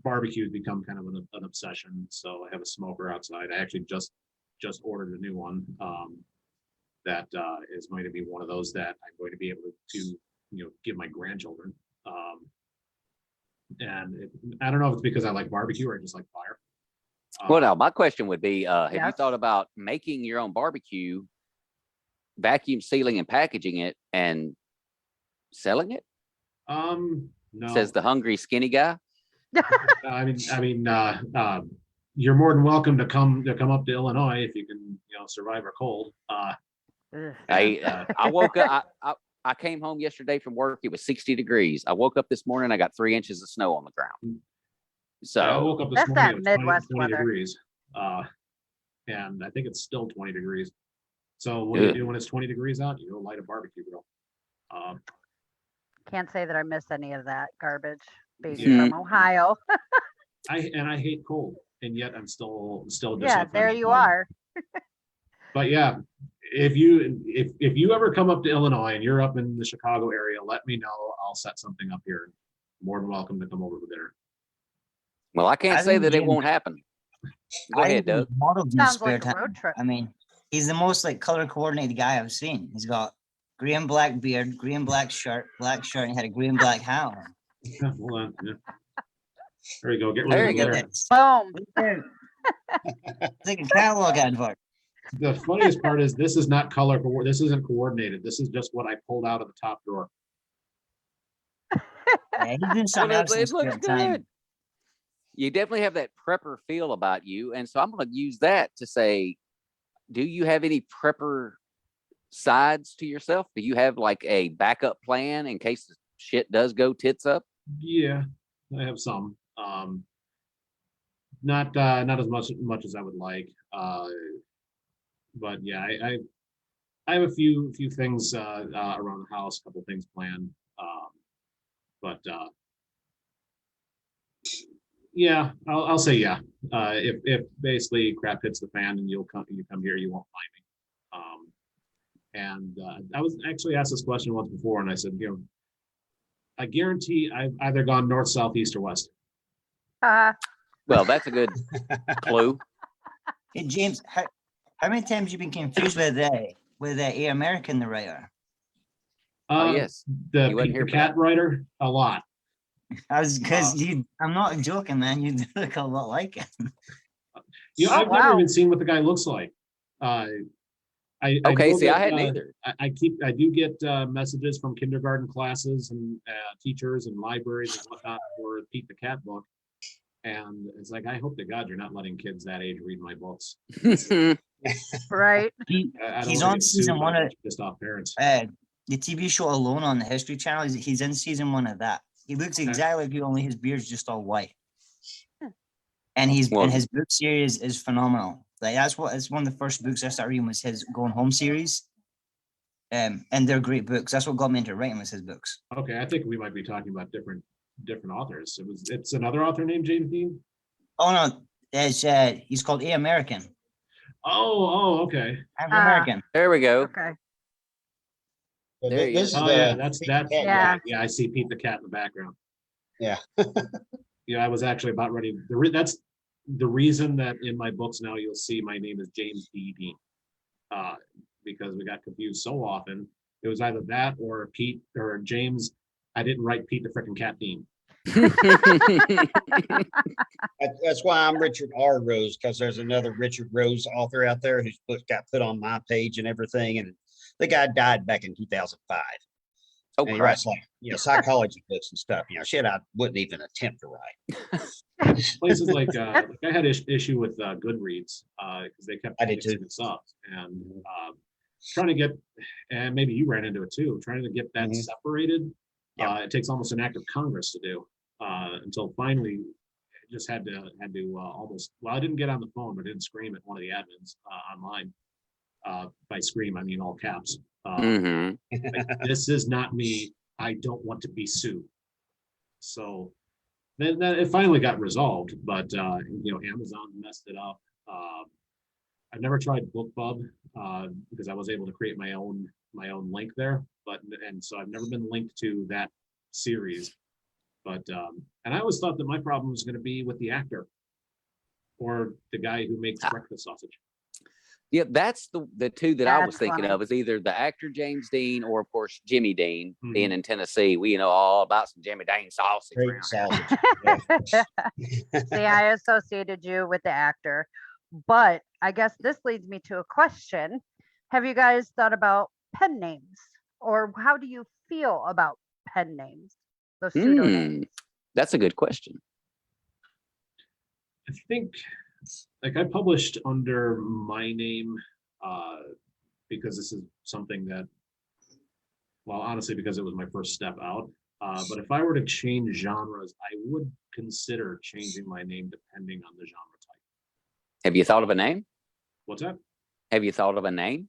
barbecue has become kind of an obsession. So I have a smoker outside. I actually just ordered a new one that is going to be one of those that I'm going to be able to give my grandchildren. I don't know if it's because I like barbecue or I just like fire. Well, now my question would be, have you Yes. thought about making your own barbecue, vacuum sealing and packaging it and selling it? No. Says the hungry skinny guy. You're more than welcome to come up to Illinois if you can, survive a cold. Ugh. I woke up. I came home yesterday from work. It was 60 degrees. I woke up this morning. I got 3 inches of snow on the ground. So I woke up this That's morning. that It was 20 Midwest 20 weather. degrees. And I think it's still 20 degrees. So what do you Ugh. do when it's 20 degrees out? You go light a barbecue grill. Can't say that I miss any of that garbage being Yeah. from Ohio. I hate cold, and yet I'm still just Yeah, up there on you mud. are. But yeah, if you ever come up to Illinois and you're up in the Chicago area, let me know. I'll set something up here. More than welcome to come over for dinner. well, I can't I say think that it Jim- won't happen. Go ahead, think Doug. he models in his Sounds spare like a time. road trip. I mean, he's the most like color coordinated guy I've seen. He's got gray and black beard, gray and black shirt, and he had a gray and black hat on. Yeah, hold on. Yeah. There you go. Get There rid you of go. there. Boom. Look there. It's like a catalog advert. The funniest part is this is not this isn't coordinated. This is just what I pulled out of the top drawer. Yeah, he's doing Well, something else in it his looks spare time. good. You definitely have that prepper feel about you, and so I'm going to use that to say, do you have any prepper sides to yourself? Do you have like a backup plan in case the shit does go tits up? Yeah, I have some. Not as much as I would like. But yeah, I have a few things around the house, a couple things planned. But yeah, I'll say yeah. If basically crap hits the fan and you come here, you won't find me. And I was actually asked this question once before, and I said, I guarantee I've either gone north, south, east, or west. Well, that's a good clue. Hey, James, how many times you been confused with A American, the writer? Oh, yes. The He wasn't Pete here the for Cat writer, a lot. I was because I'm not joking, man. You look a lot like him. Oh, I've never wow. even seen what the guy looks like. I Okay, know see, I that, hadn't either. I do get messages from kindergarten classes and teachers and libraries and whatnot for Pete the Cat book. And it's like, I hope to God you're not letting kids that age read my books. Right. I don't He's wanna on get season sued by one a of bunch of pissed off parents. the TV show Alone on the History Channel. He's in season 1 of that. He looks exactly like you, only his beard's just all white. And Well- and his book series is phenomenal. Like it's one of the first books I started reading was his Going Home series. And they're great books. That's what got me into writing was his books. Okay, I think we might be talking about different authors. It's another author named James Dean. Oh no, it's he's called A American. Oh, okay. I'm Ah. American. There we go. Okay. There he This is. is Oh the yeah, that's Pete that. the Cat Yeah. guy. Yeah, I see Pete the Cat in the background. Yeah. I was actually about ready. That's the reason that in my books now you'll see my name is James D. Dean. Because we got confused so often. It was either that or Pete or James. I didn't write Pete the frickin' Cat Dean. That's why I'm Richard R. Rose, because there's another Richard Rose author out there whose book got put on my page and everything. And the guy died back in 2005. Oh, And he crap. writes like, psychology books and stuff, shit I wouldn't even attempt to write. Places like I had issue with Goodreads because they kept I did mixing too. this up and trying to get, and maybe you ran into it too, trying to get that Mhm. separated. Yeah. It takes almost an act of Congress to do until finally it just had to almost, well, I didn't get on the phone, but didn't scream at one of the admins online. By scream, I mean all caps. Mhm. Like, this is not me. I don't want to be sued. So then it finally got resolved, but Amazon messed it up. I've never tried BookBub because I was able to create my own link there, and so I've never been linked to that series. But and I always thought that my problem was going to be with the actor or the guy who makes breakfast sausage. Yeah, that's the two that I was That's thinking funny. of is either the actor James Dean or of course Jimmy Dean. Mhm. Being in Tennessee, we know all about some Jimmy Dean sausage. Great around here. sausage. See, I associated you with the actor, but I guess this leads me to a question. Have you guys thought about pen names, or how do you feel about pen names, those pseudonyms? That's a good question. I think, like, I published under my name because this is something that, well, honestly, because it was my first step out. But if I were to change genres, I would consider changing my name depending on the genre type. Have you thought of a name? What's that? Have you thought of a name?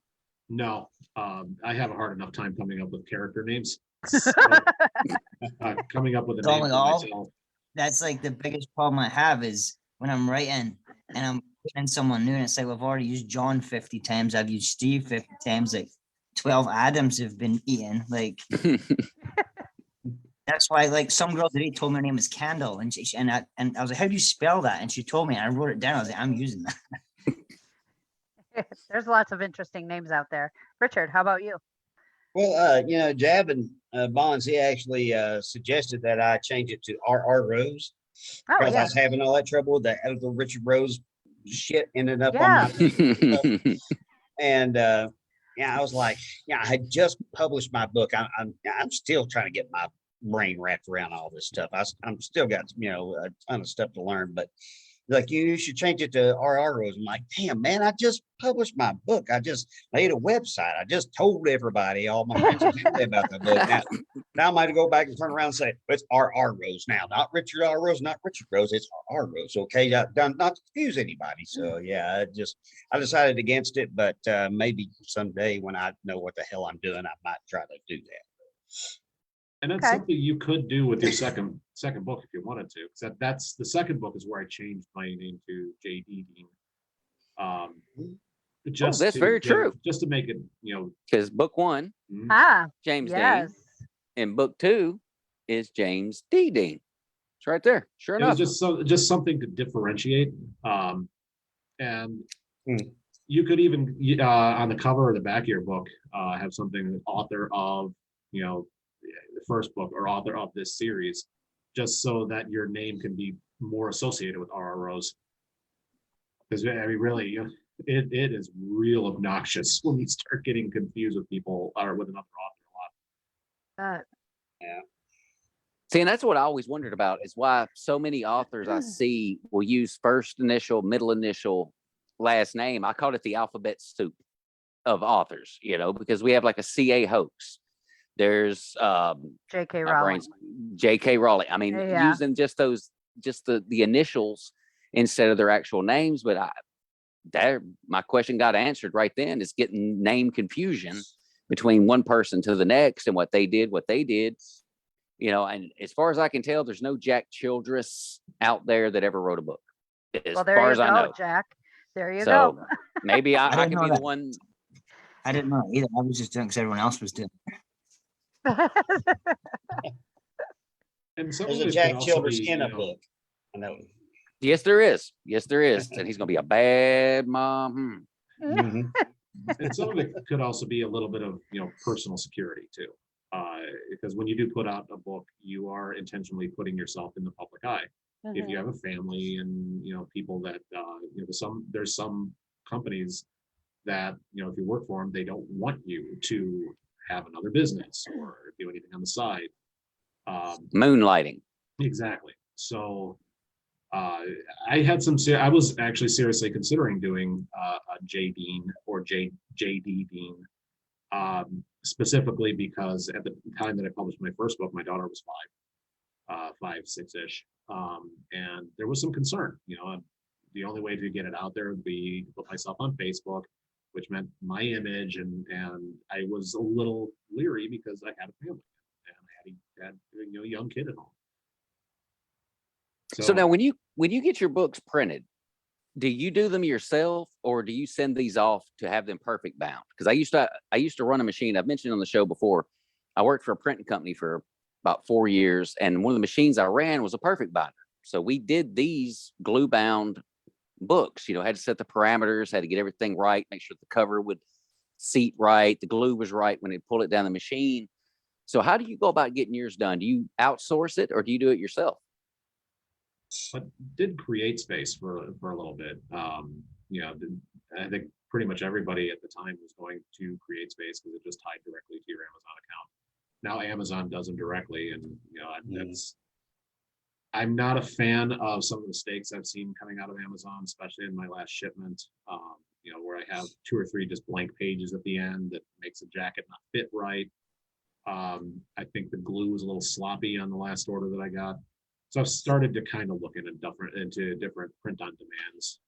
No, I have a hard enough time coming up with character names. So, coming up with a name Going for all- myself. That's like the biggest problem I have is when I'm writing and I'm putting in someone new and it's like, I've already used John 50 times. I've used Steve 50 times. Like 12 Adams have been eaten. Like, that's why, like, some girl today told me her name was Candle, and I was like, "How do you spell that?" And she told me, and I wrote it down. I was like, "I'm using that." There's lots of interesting names out there. Richard, how about you? Well, Jab and Bonds, he actually suggested that I change it to R.R. Rose Oh because I yeah, was having all that trouble with the Richard Rose shit ended up Yeah. on my and yeah, I was like, I had just published my book. I'm still trying to get my brain wrapped around all this stuff. I'm still got a ton of stuff to learn, but like you should change it to R.R. Rose. I'm like, damn man, I just published my book. I just made a website. I just told everybody, all my friends and family about that book. Now I might go back and turn around and say, it's R.R. Rose now, not Richard R. Rose, not Richard Rose. It's R.R. Rose. Okay, not to confuse anybody. So yeah, I decided against it, but maybe someday when I know what the hell I'm doing, I might try to do that. And that's Okay. something you could do with your second book if you wanted to. Because that's the second book is where I changed my name to J.D. Dean. That's very true. Just to make it, Because book one, Ah, James yes. Dean, and book two is James D. Dean. It's right there. Sure it was enough. just something to differentiate. And Hmm. you could even on the cover of the back of your book have something author of the first book or author of this series, just so that your name can be more associated with R.R. Rose. Because I mean, really, it is real obnoxious when you start getting confused with people or with another author a lot. See, and that's what I always wondered about is why so many authors I see will use first initial, middle initial, last name. I call it the alphabet soup of authors, because we have like a C.A. Hoax. There's J.K. my Rowling. brain's J.K. Rowling. I mean, Yeah. using just the initials instead of their actual names. But my question got answered right then. Is getting name confusion between one person to the next and what they did. And as far as I can tell, there's no Jack Childress out there that ever wrote a book. As Well, there far you as I go, know. Jack. There you So go. maybe I didn't could know be the that. one. I didn't know either. I was just doing because everyone else was doing. And some There's of a it Jack could also Childress be, in a book. I know. Yes, there is. And he's going to be a bad mom. Mhm. and some of it could also be a little bit of personal security too, because when you do put out a book, you are intentionally putting yourself in the public eye. If you have a family and people that there's some companies that if you work for them, they don't want you to have another business or do anything on the side. Moonlighting. Exactly. So I had I was actually seriously considering doing a J Dean or JD Dean, specifically because at the time that I published my first book, my daughter was 6-ish, and there was some concern. The only way to get it out there would be to put myself on Facebook, which meant my image, and I was a little leery because I had a family and I had a young kid at home. So now when you get your books printed, do you do them yourself or do you send these off to have them perfect bound? Because I used to run a machine. I've mentioned on the show before. I worked for a printing company for about 4 years, and one of the machines I ran was a perfect binder. So we did these glue bound books, had to set the parameters, had to get everything right, make sure the cover would seat right, the glue was right when they pull it down the machine. So how do you go about getting yours done? Do you outsource it or do you do it yourself? But did create space for a little bit. I think pretty much everybody at the time was going to create space because it just tied directly to your Amazon account. Now Amazon does them directly, and that's. I'm not a fan of some of the mistakes I've seen coming out of Amazon, especially in my last shipment. Where I have 2 or 3 just blank pages at the end that makes a jacket not fit right. I think the glue was a little sloppy on the last order that I got. So I've started to kind of look into different print on demands.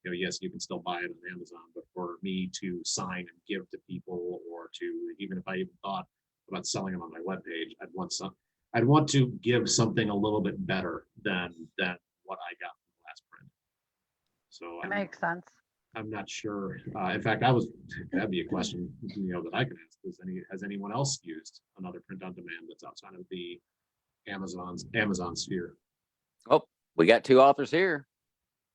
Yes, you can still buy it on Amazon, but for me to sign and give to people, or to, even if I even thought about selling them on my webpage, I'd want to give something a little bit better than what I got from the last print. So That makes sense. I'm not sure. In fact, that'd be a question, that I could ask. Has anyone else used another print on demand that's outside of the Amazon sphere? Oh, we got 2 authors here.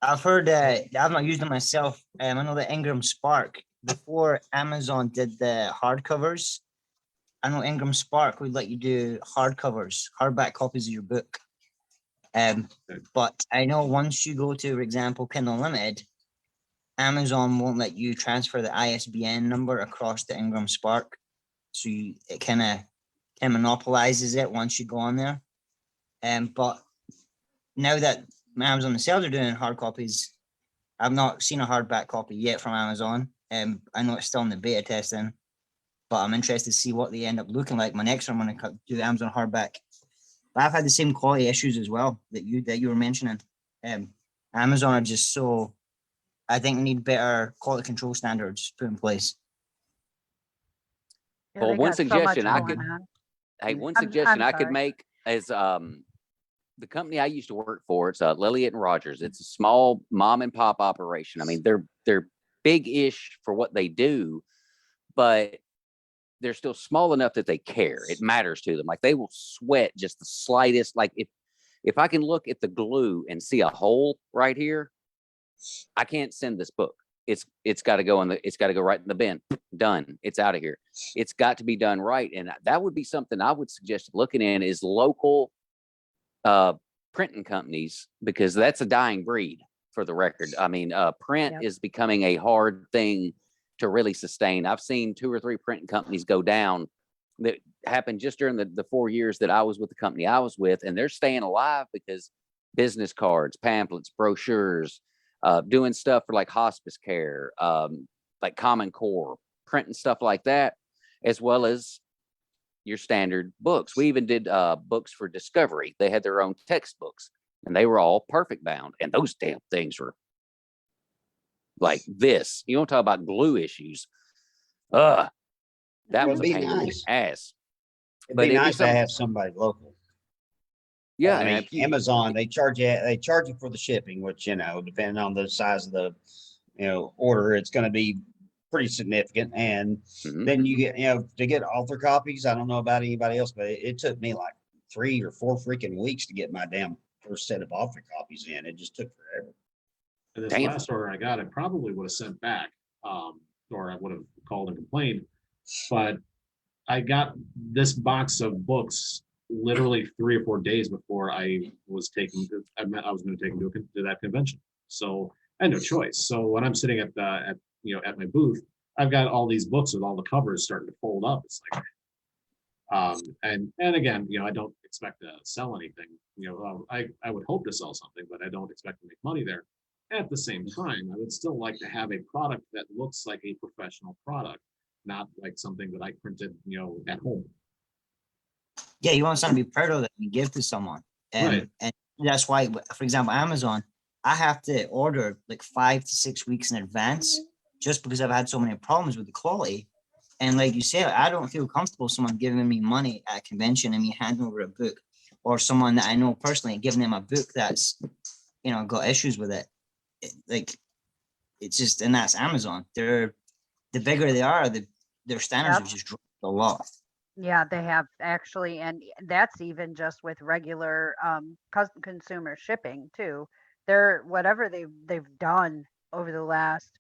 I've heard that. I've not used it myself. I know that Ingram Spark, before Amazon did the hardcovers, I know Ingram Spark would let you do hardcovers, hardback copies of your book. But I know once you go to, for example, Kindle Unlimited, Amazon won't let you transfer the ISBN number across to Ingram Spark. So it kind of monopolizes it once you go on there. But now that Amazon themselves are doing hard copies, I've not seen a hardback copy yet from Amazon. I know it's still in the beta testing, but I'm interested to see what they end up looking like. My next one, I'm going to do the Amazon hardback. But I've had the same quality issues as well that you were mentioning. Amazon are just so. I think we need better quality control standards put in place. Yeah, Well, they one got so much suggestion I going could, on. hey, one I'm suggestion I could sorry. make is the company I used to work for. It's Lilliet and Rogers. It's a small mom and pop operation. I mean, they're big-ish for what they do, but they're still small enough that they care. It matters to them. Like, they will sweat just the slightest. Like, if I can look at the glue and see a hole right here, I can't send this book. It's got to go it's got to go right in the bin. Done. It's out of here. It's got to be done right. And that would be something I would suggest looking in, is local printing companies, because that's a dying breed, for the record. I mean, print Yep. is becoming a hard thing to really sustain. I've seen 2 or 3 printing companies go down that happened just during the 4 years that I was with the company I was with, and they're staying alive because business cards, pamphlets, brochures, doing stuff for like hospice care, like Common Core, printing stuff like that, as well as your standard books. We even did books for Discovery. They had their own textbooks, and they were all perfect bound, and those damn things were like this. You don't talk about glue issues. That was a It'd be pain in the nice. ass. It'd But be it'd be nice to some- have somebody local. Yeah, I and mean, if you- Amazon, they charge you for the shipping, which, depending on the size of the, order, it's going to be pretty significant. And Mhm. then you get, to get author copies. I don't know about anybody else, but it took me like 3 or 4 freaking weeks to get my damn first set of author copies in. It just took forever. And this Damn. last order I got, I probably would have sent back, or I would have called and complained. But I got this box of books literally 3 or 4 days before I was going to take them to that convention. So I had no choice. So when I'm sitting at my booth, I've got all these books with all the covers starting to fold up. It's like, and again, I don't expect to sell anything. I would hope to sell something, but I don't expect to make money there. At the same time, I would still like to have a product that looks like a professional product, not like something that I printed, at home. Yeah, you want something to be proud of that you give to someone. Right. And that's why, for example, Amazon, I have to order like 5 to 6 weeks in advance, just because I've had so many problems with the quality. And like you said, I don't feel comfortable someone giving me money at a convention and me handing over a book, or someone that I know personally giving them a book that's, got issues with it. It's just, and that's Amazon. The bigger they are, their standards Yep. have just dropped a lot. Yeah, they have actually, and that's even just with regular consumer shipping too. they're whatever they've done over the last,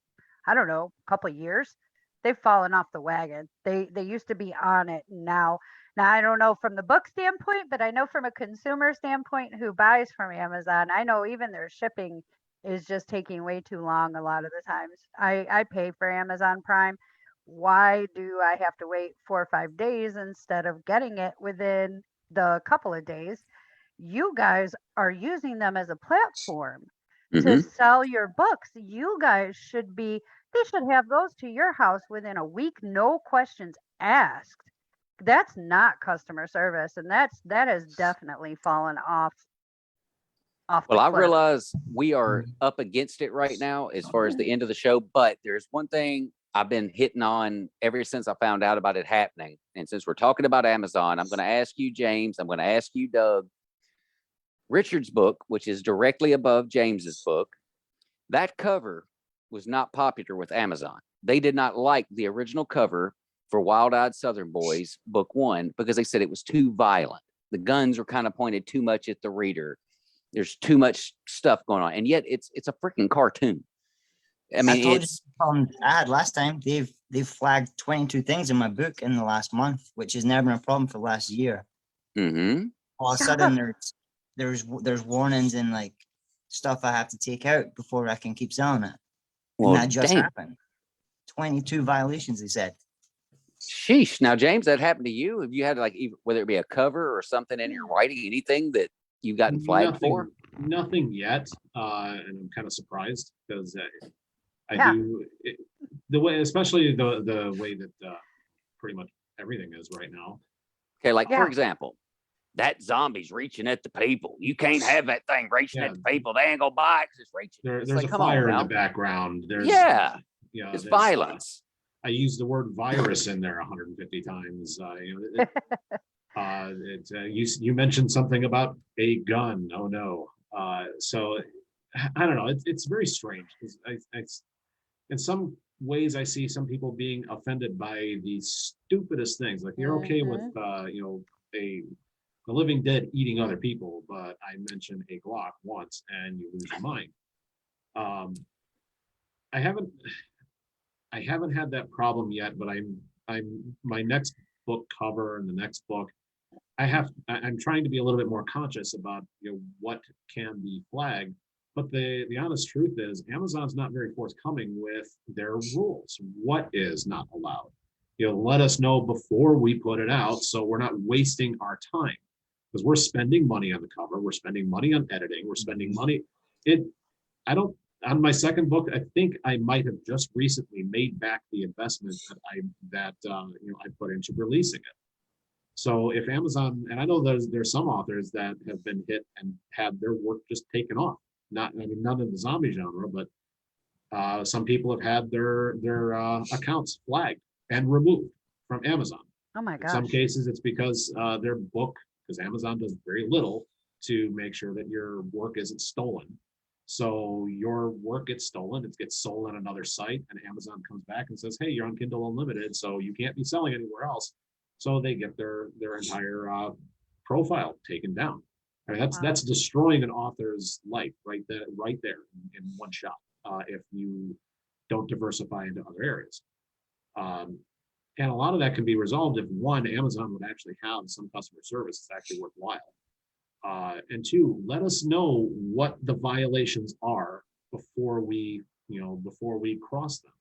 I don't know, couple of years, they've fallen off the wagon. They used to be on it. Now I don't know from the book standpoint, but I know from a consumer standpoint who buys from Amazon, I know even their shipping is just taking way too long a lot of the times. I pay for Amazon Prime. Why do I have to wait 4 or 5 days instead of getting it within the couple of days? You guys are using them as a platform to Hmm. sell your books. You guys should be, they should have those to your house within a week, no questions asked. That's not customer service, and that has definitely fallen off the Well, I cliff. realize we are up against it right now as far as the end of the show, but there's one thing I've been hitting on ever since I found out about it happening. And since we're talking about Amazon, I'm going to ask you, James, I'm going to ask you, Doug, Richard's book, which is directly above James's book, that cover was not popular with Amazon. They did not like the original cover for Wild Eyed Southern Boys, book 1, because they said it was too violent. The guns were kind of pointed too much at the reader. There's too much stuff going on. And yet it's a freaking cartoon. I mean, told it's you the problem I had last time. They've flagged 22 things in my book in the last month, which has never been a problem for the last year. mm-hmm. All of a sudden there's warnings and like stuff I have to take out before I can keep selling it. Well, And that just damn. happened. 22 violations, they said. Sheesh. Now, James, that happened to you? Have you had like whether it be a cover or something in your writing, anything that you've gotten flagged for? Nothing yet, and I'm kind of surprised because I Yeah. do the way, especially the way that pretty much everything is right now. Okay, like Yeah. for example, that zombie's reaching at the people. You can't have that thing reaching at the people. They ain't gonna buy it 'cause it's reaching. There's like, a come on fire in now. the background. There's Yeah, yeah, it's there's, violence. I used the word virus in there 150 times. You mentioned something about a gun. Oh no. So I don't know. It's very strange because in some ways I see some people being offended by the stupidest things. Like you're okay with a living dead eating other people, but I mention a Glock once and you lose your mind. I haven't had that problem yet, but I'm my next book cover and the next book, I'm trying to be a little bit more conscious about what can be flagged. But the honest truth is Amazon's not very forthcoming with their rules. What is not allowed? Let us know before we put it out so we're not wasting our time. Because we're spending money on the cover, we're spending money on editing, we're spending money. On my second book, I think I might have just recently made back the investment that I put into releasing it. So if Amazon, and I know there's some authors that have been hit and had their work just taken off. None in the zombie genre, but some people have had their accounts flagged and removed from Amazon. Oh my In some gosh. cases, it's because their book, because Amazon does very little to make sure that your work isn't stolen. So your work gets stolen, it gets sold on another site, and Amazon comes back and says, "Hey, you're on Kindle Unlimited, so you can't be selling anywhere else." So they get their entire profile taken down. I mean, that's destroying an author's life right there in one shot. If you don't diversify into other areas. And a lot of that can be resolved if one, Amazon would actually have some customer service that's actually worthwhile. And two, let us know what the violations are before we cross them.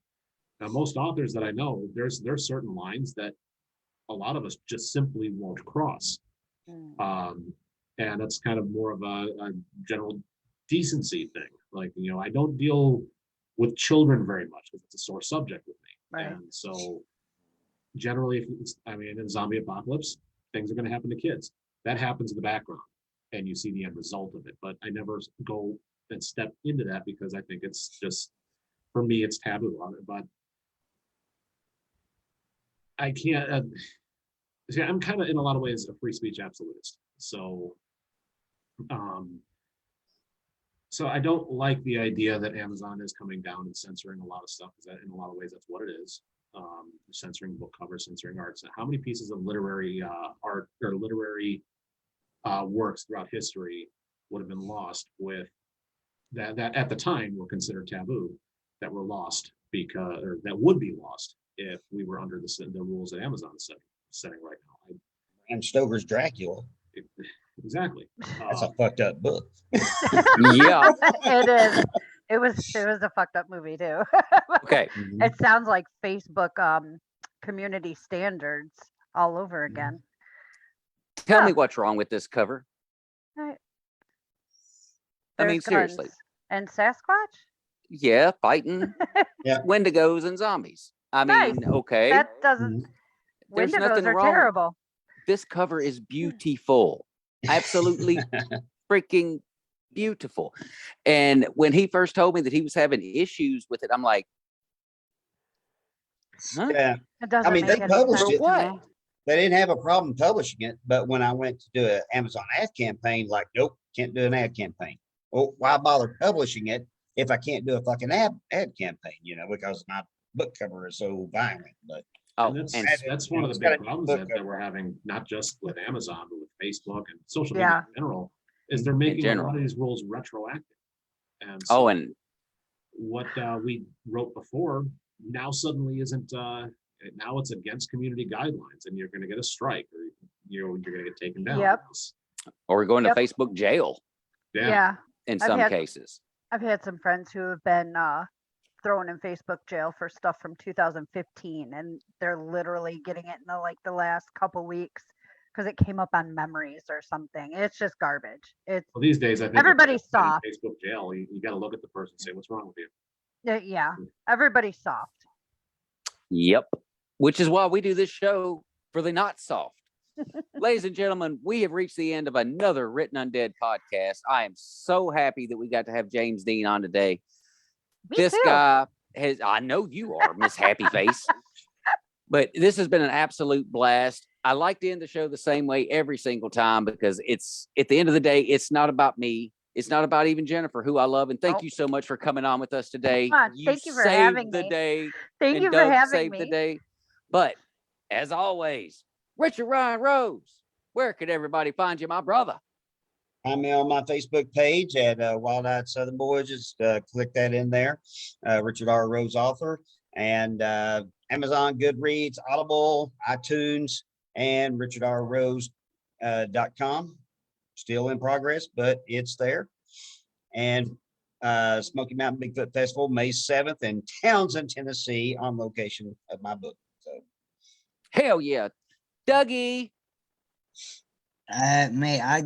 Now, most authors that I know, there's certain lines that a lot of us just simply won't cross. And that's kind of more of a general decency thing. Like, I don't deal with children very much because it's a sore subject with me. Right. And so generally, in a zombie apocalypse, things are going to happen to kids. That happens in the background and you see the end result of it. But I never go and step into that because I think it's just, for me, it's taboo on it. But I can't, see, I'm kind of in a lot of ways a free speech absolutist. So I don't like the idea that Amazon is coming down and censoring a lot of stuff, because in a lot of ways, that's what it is. Censoring book covers, censoring arts. How many pieces of literary art or literary works throughout history would have been lost with that at the time were considered taboo, that were lost because, or that would be lost if we were under the rules that Amazon is setting right now. And Stoker's Dracula. Exactly. That's a fucked up book. Yeah. It is. It was a fucked up movie too. Okay. It sounds like Facebook community standards all over again. Tell Huh. me what's wrong with this cover. I mean, There's seriously. guns and Sasquatch. Yeah, fighting Yeah. Wendigos and zombies. I Nice. mean, okay. That doesn't. There's Wendigos nothing are wrong. terrible. This cover is beautiful. Absolutely freaking beautiful. And when he first told me that he was having issues with it, I'm like, huh? Yeah. It doesn't mean, make they any published sense it. to What? me. They didn't have a problem publishing it, but when I went to do an Amazon ad campaign, like, nope, can't do an ad campaign. Well, why bother publishing it if I can't do a fucking ad campaign, because my book cover is so violent. But Oh, And and that's one of the it's gotta big be problems book that cover. we're having, not just with Amazon, but with Facebook and social Yeah. media in general, is they're making a lot general. of these rules retroactive. And oh, so and what we wrote before now suddenly isn't, now it's against community guidelines, and you're going to get a strike, or you're going to get taken down. Yep. or we're going Yep. to Facebook jail Yeah. in I've some had- cases. I've had some friends who have been thrown in Facebook jail for stuff from 2015, and they're literally getting it in the last couple weeks because it came up on memories or something. It's just garbage. It's Well, these days, I think if Everybody's you're in soft. Facebook jail, you got to look at the person and say, "What's wrong with you?" yeah, everybody's soft. Yep. Which is why we do this show for the not soft. Ladies and gentlemen, we have reached the end of another Written Undead podcast. I am so happy that we got to have James Dean on today. Me This too. guy I know you are, Miss Happy Face. But this has been an absolute blast. I like to end the show the same way every single time because it's at the end of the day, it's not about me. It's not about even Jennifer, who I love. And thank Nope. you so much for coming on with us today. Come on, thank you for saved having the me. day. Thank and you for Doug having saved me. the day. But as always, Richard Ryan Rose, where could everybody find you, my brother? I'm on my Facebook page at Wild Eyed Southern Boys. Just click that in there. Richard R. Rose author, and Amazon, Goodreads, Audible, iTunes, and richardrrose.com. Still in progress, but it's there. And Smoky Mountain Bigfoot Festival, May 7th in Townsend, Tennessee, on location of my book. So Hell yeah. Dougie. Mate, I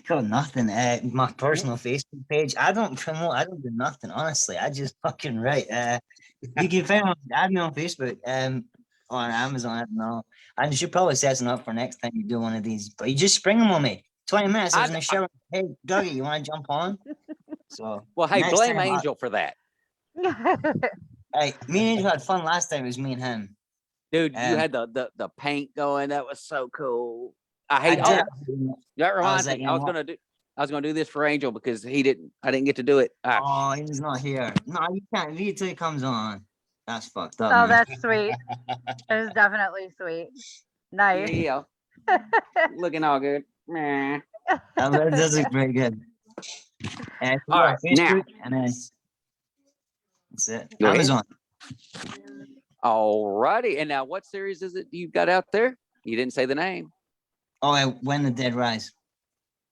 got nothing. My personal Facebook page. I don't promote. I don't do nothing. Honestly, I just fucking write. You can find me, add me on Facebook. On Amazon. I don't know. I should probably set some up for next time you do one of these. But you just spring them on me. 20 minutes. I was in the shower. Hey, Dougie, you want to jump on? So. Well, hey, next blame time Angel for that. Hey, me and Angel had fun last time. It was me and him. Dude, you Um, had the paint going. That was so cool. I hate I that reminds like, me. you I know was what? gonna do this for Angel because I didn't get to do it. Oh, he's not here. No, you can't leave till he comes on. That's fucked up. Oh, man. that's sweet. It is definitely sweet. Nice. Yeah. Looking all good. Meh. That does look very good. And All right, now. Facebook, and then that's it. Go ahead. Amazon. All righty. And now what series is it you've got out there? You didn't say the name. Oh, When the Dead Rise.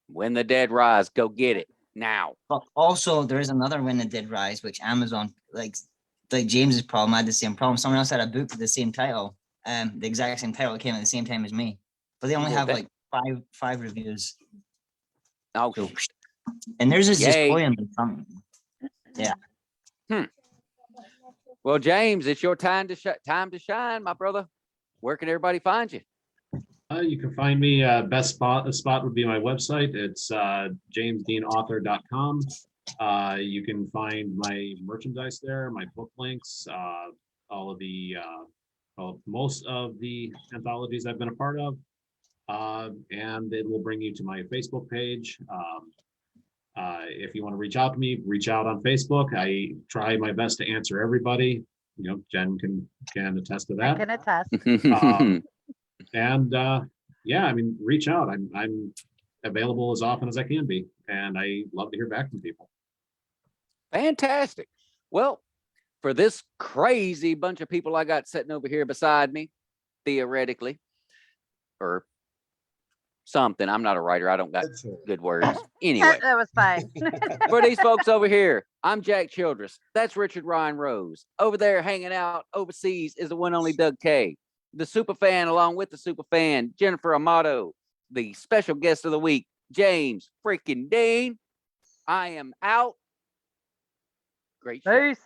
When the Dead Rise. Go get it now. But also, there is another When the Dead Rise, which Amazon, like James's problem, I had the same problem. Someone else had a book with the same title, the exact same title. It came at the same time as me, but they only Well, have that- like five reviews. Oh, So, and theirs is just Yay. poem. well, James, it's your time to shine, my brother. Where can everybody find you? You can find me, best spot would be my website. It's jamesdeanauthor.com. You can find my merchandise there, my book links, all of the most of the anthologies I've been a part of, and it will bring you to my Facebook page. If you want to reach out to me, reach out on Facebook. I try my best to answer everybody. You know, Jen can attest to I that. can attest. And yeah, I mean, reach out. I'm available as often as I can be, and I love to hear back from people. Fantastic. Well, for this crazy bunch of people I got sitting over here beside me, theoretically, or something. I'm not a writer. I don't got good words. Anyway, That was fine. for these folks over here, I'm Jack Childress. That's Richard Ryan Rose. Over there hanging out overseas is the one only Doug Kay. The super fan, along with the super fan, Jennifer Amato. The special guest of the week, James freaking Dean. I am out. Great show. Peace.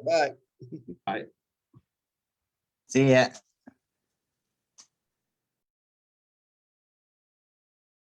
Bye. I See ya.